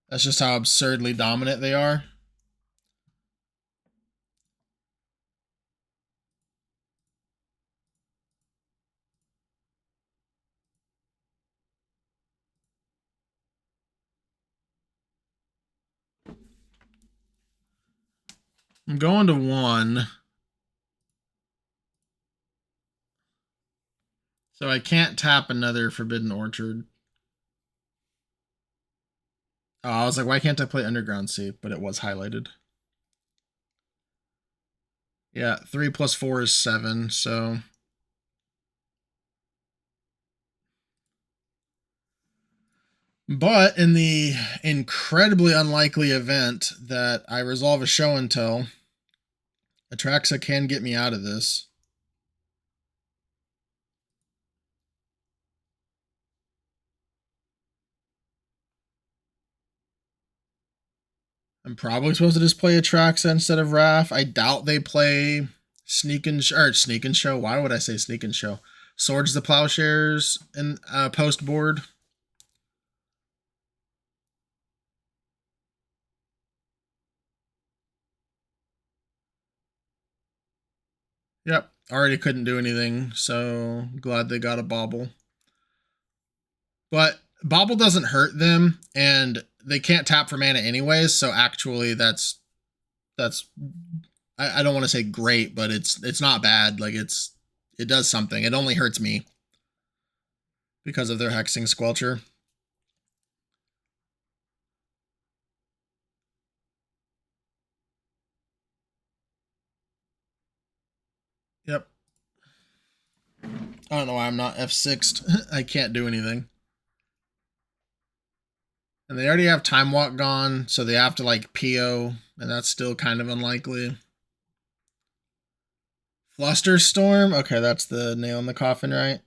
That's just how absurdly dominant they are. I'm going to 1. So I can't tap another Forbidden Orchard. Oh, I was like, why can't I play Underground Sea? But it was highlighted. Yeah, 3 plus 4 is 7, so... But in the incredibly unlikely event that I resolve a show and tell, Atraxa can get me out of this. I'm probably supposed to just play Atraxa instead of Wrath. I doubt they play Sneak and Show. Why would I say Sneak and Show? Swords the Plowshares in post board. Yep, already couldn't do anything, so glad they got a Bauble. But Bauble doesn't hurt them, and they can't tap for mana anyways, so actually that's I don't want to say great, but it's not bad. Like it does something. It only hurts me because of their Hexing Squelcher. Yep. I don't know why I'm not F6'd. I can't do anything. And they already have Time Walk gone, so they have to like PO, and that's still kind of unlikely. Flusterstorm? Okay, that's the nail in the coffin, right?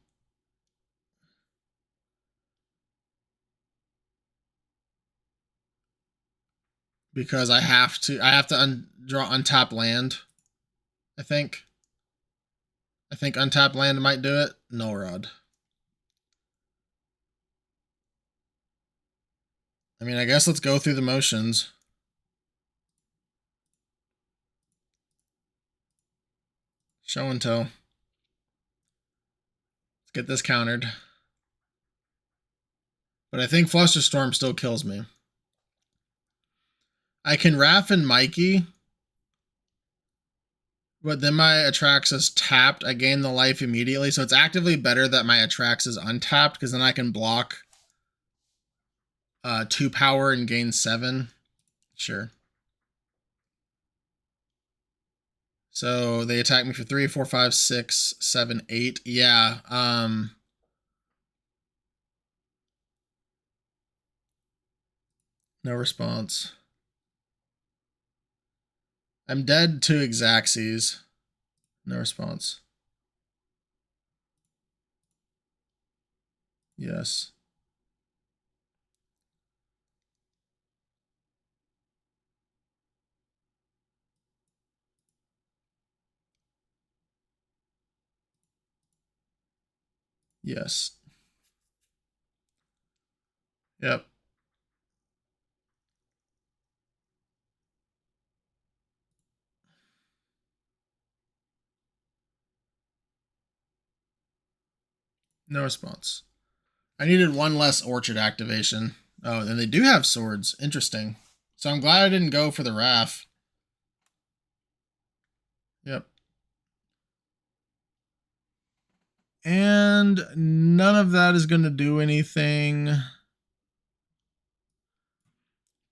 Because I have to draw untap land. I think untap land might do it. No Rod. I mean, I guess let's go through the motions. Show and tell. Let's get this countered. But I think Flusterstorm still kills me. I can Wrath and Mikey. But then my Atraxa's tapped. I gain the life immediately. So it's actively better that my Atraxa's untapped, because then I can block 2 power and gain 7. Sure. So they attack me for 3, 4, 5, 6, 7, 8. Yeah. No response. I'm dead to Xaxes. No response. Yes. Yes. Yep. No response. I needed 1 less Orchard activation. Oh, and they do have swords. Interesting. So I'm glad I didn't go for the Wrath. Yep. And none of that is going to do anything.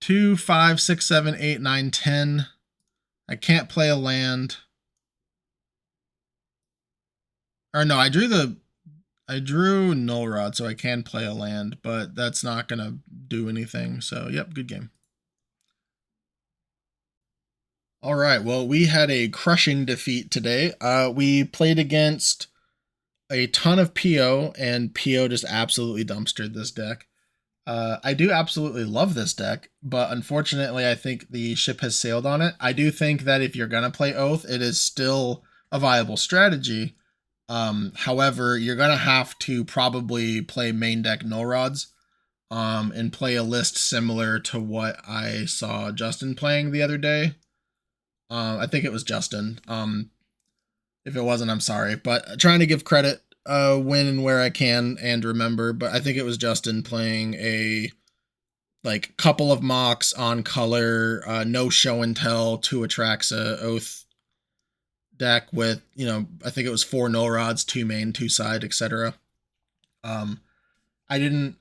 2, 5, 6, 7, 8, 9, 10. I can't play a land. Or no, I drew Null Rod, so I can play a land, but that's not going to do anything. So, yep, good game. All right, well, we had a crushing defeat today. We played against a ton of PO, and PO just absolutely dumpstered this deck. I do absolutely love this deck, but unfortunately, I think the ship has sailed on it. I do think that if you're gonna play Oath, it is still a viable strategy. However, you're gonna have to probably play main deck Null Rods, and play a list similar to what I saw Justin playing the other day. I think it was Justin. If it wasn't, I'm sorry, but trying to give credit when and where I can and remember. But I think it was Justin playing a like couple of mocks on color, no show and tell, 2 Atraxa Oath deck with, I think it was 4 null rods, 2 main, 2 side, etc. I didn't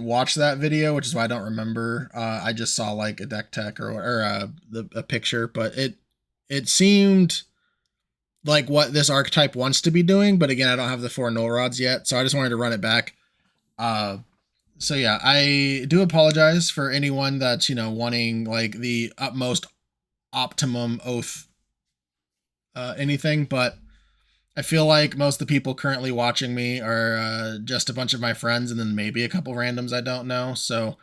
watch that video, which is why I don't remember. I just saw like a deck tech or a picture, but it seemed like what this archetype wants to be doing. But again, I don't have the 4 null rods yet, so I just wanted to run it back. So yeah, I do apologize for anyone that's wanting like the utmost optimum Oath anything, but I feel like most of the people currently watching me are just a bunch of my friends and then maybe a couple randoms I don't know. So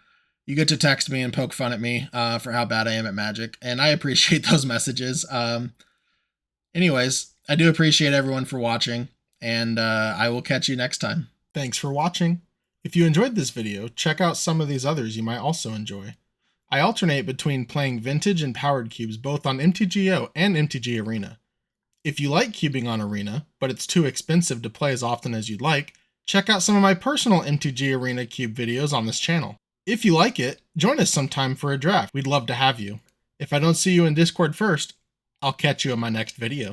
you get to text me and poke fun at me for how bad I am at Magic, and I appreciate those messages. Anyways, I do appreciate everyone for watching, and I will catch you next time. Thanks for watching. If you enjoyed this video, check out some of these others you might also enjoy. I alternate between playing Vintage and Powered Cubes both on MTGO and MTG Arena. If you like cubing on Arena, but it's too expensive to play as often as you'd like, check out some of my personal MTG Arena Cube videos on this channel. If you like it, join us sometime for a draft. We'd love to have you. If I don't see you in Discord first, I'll catch you in my next video.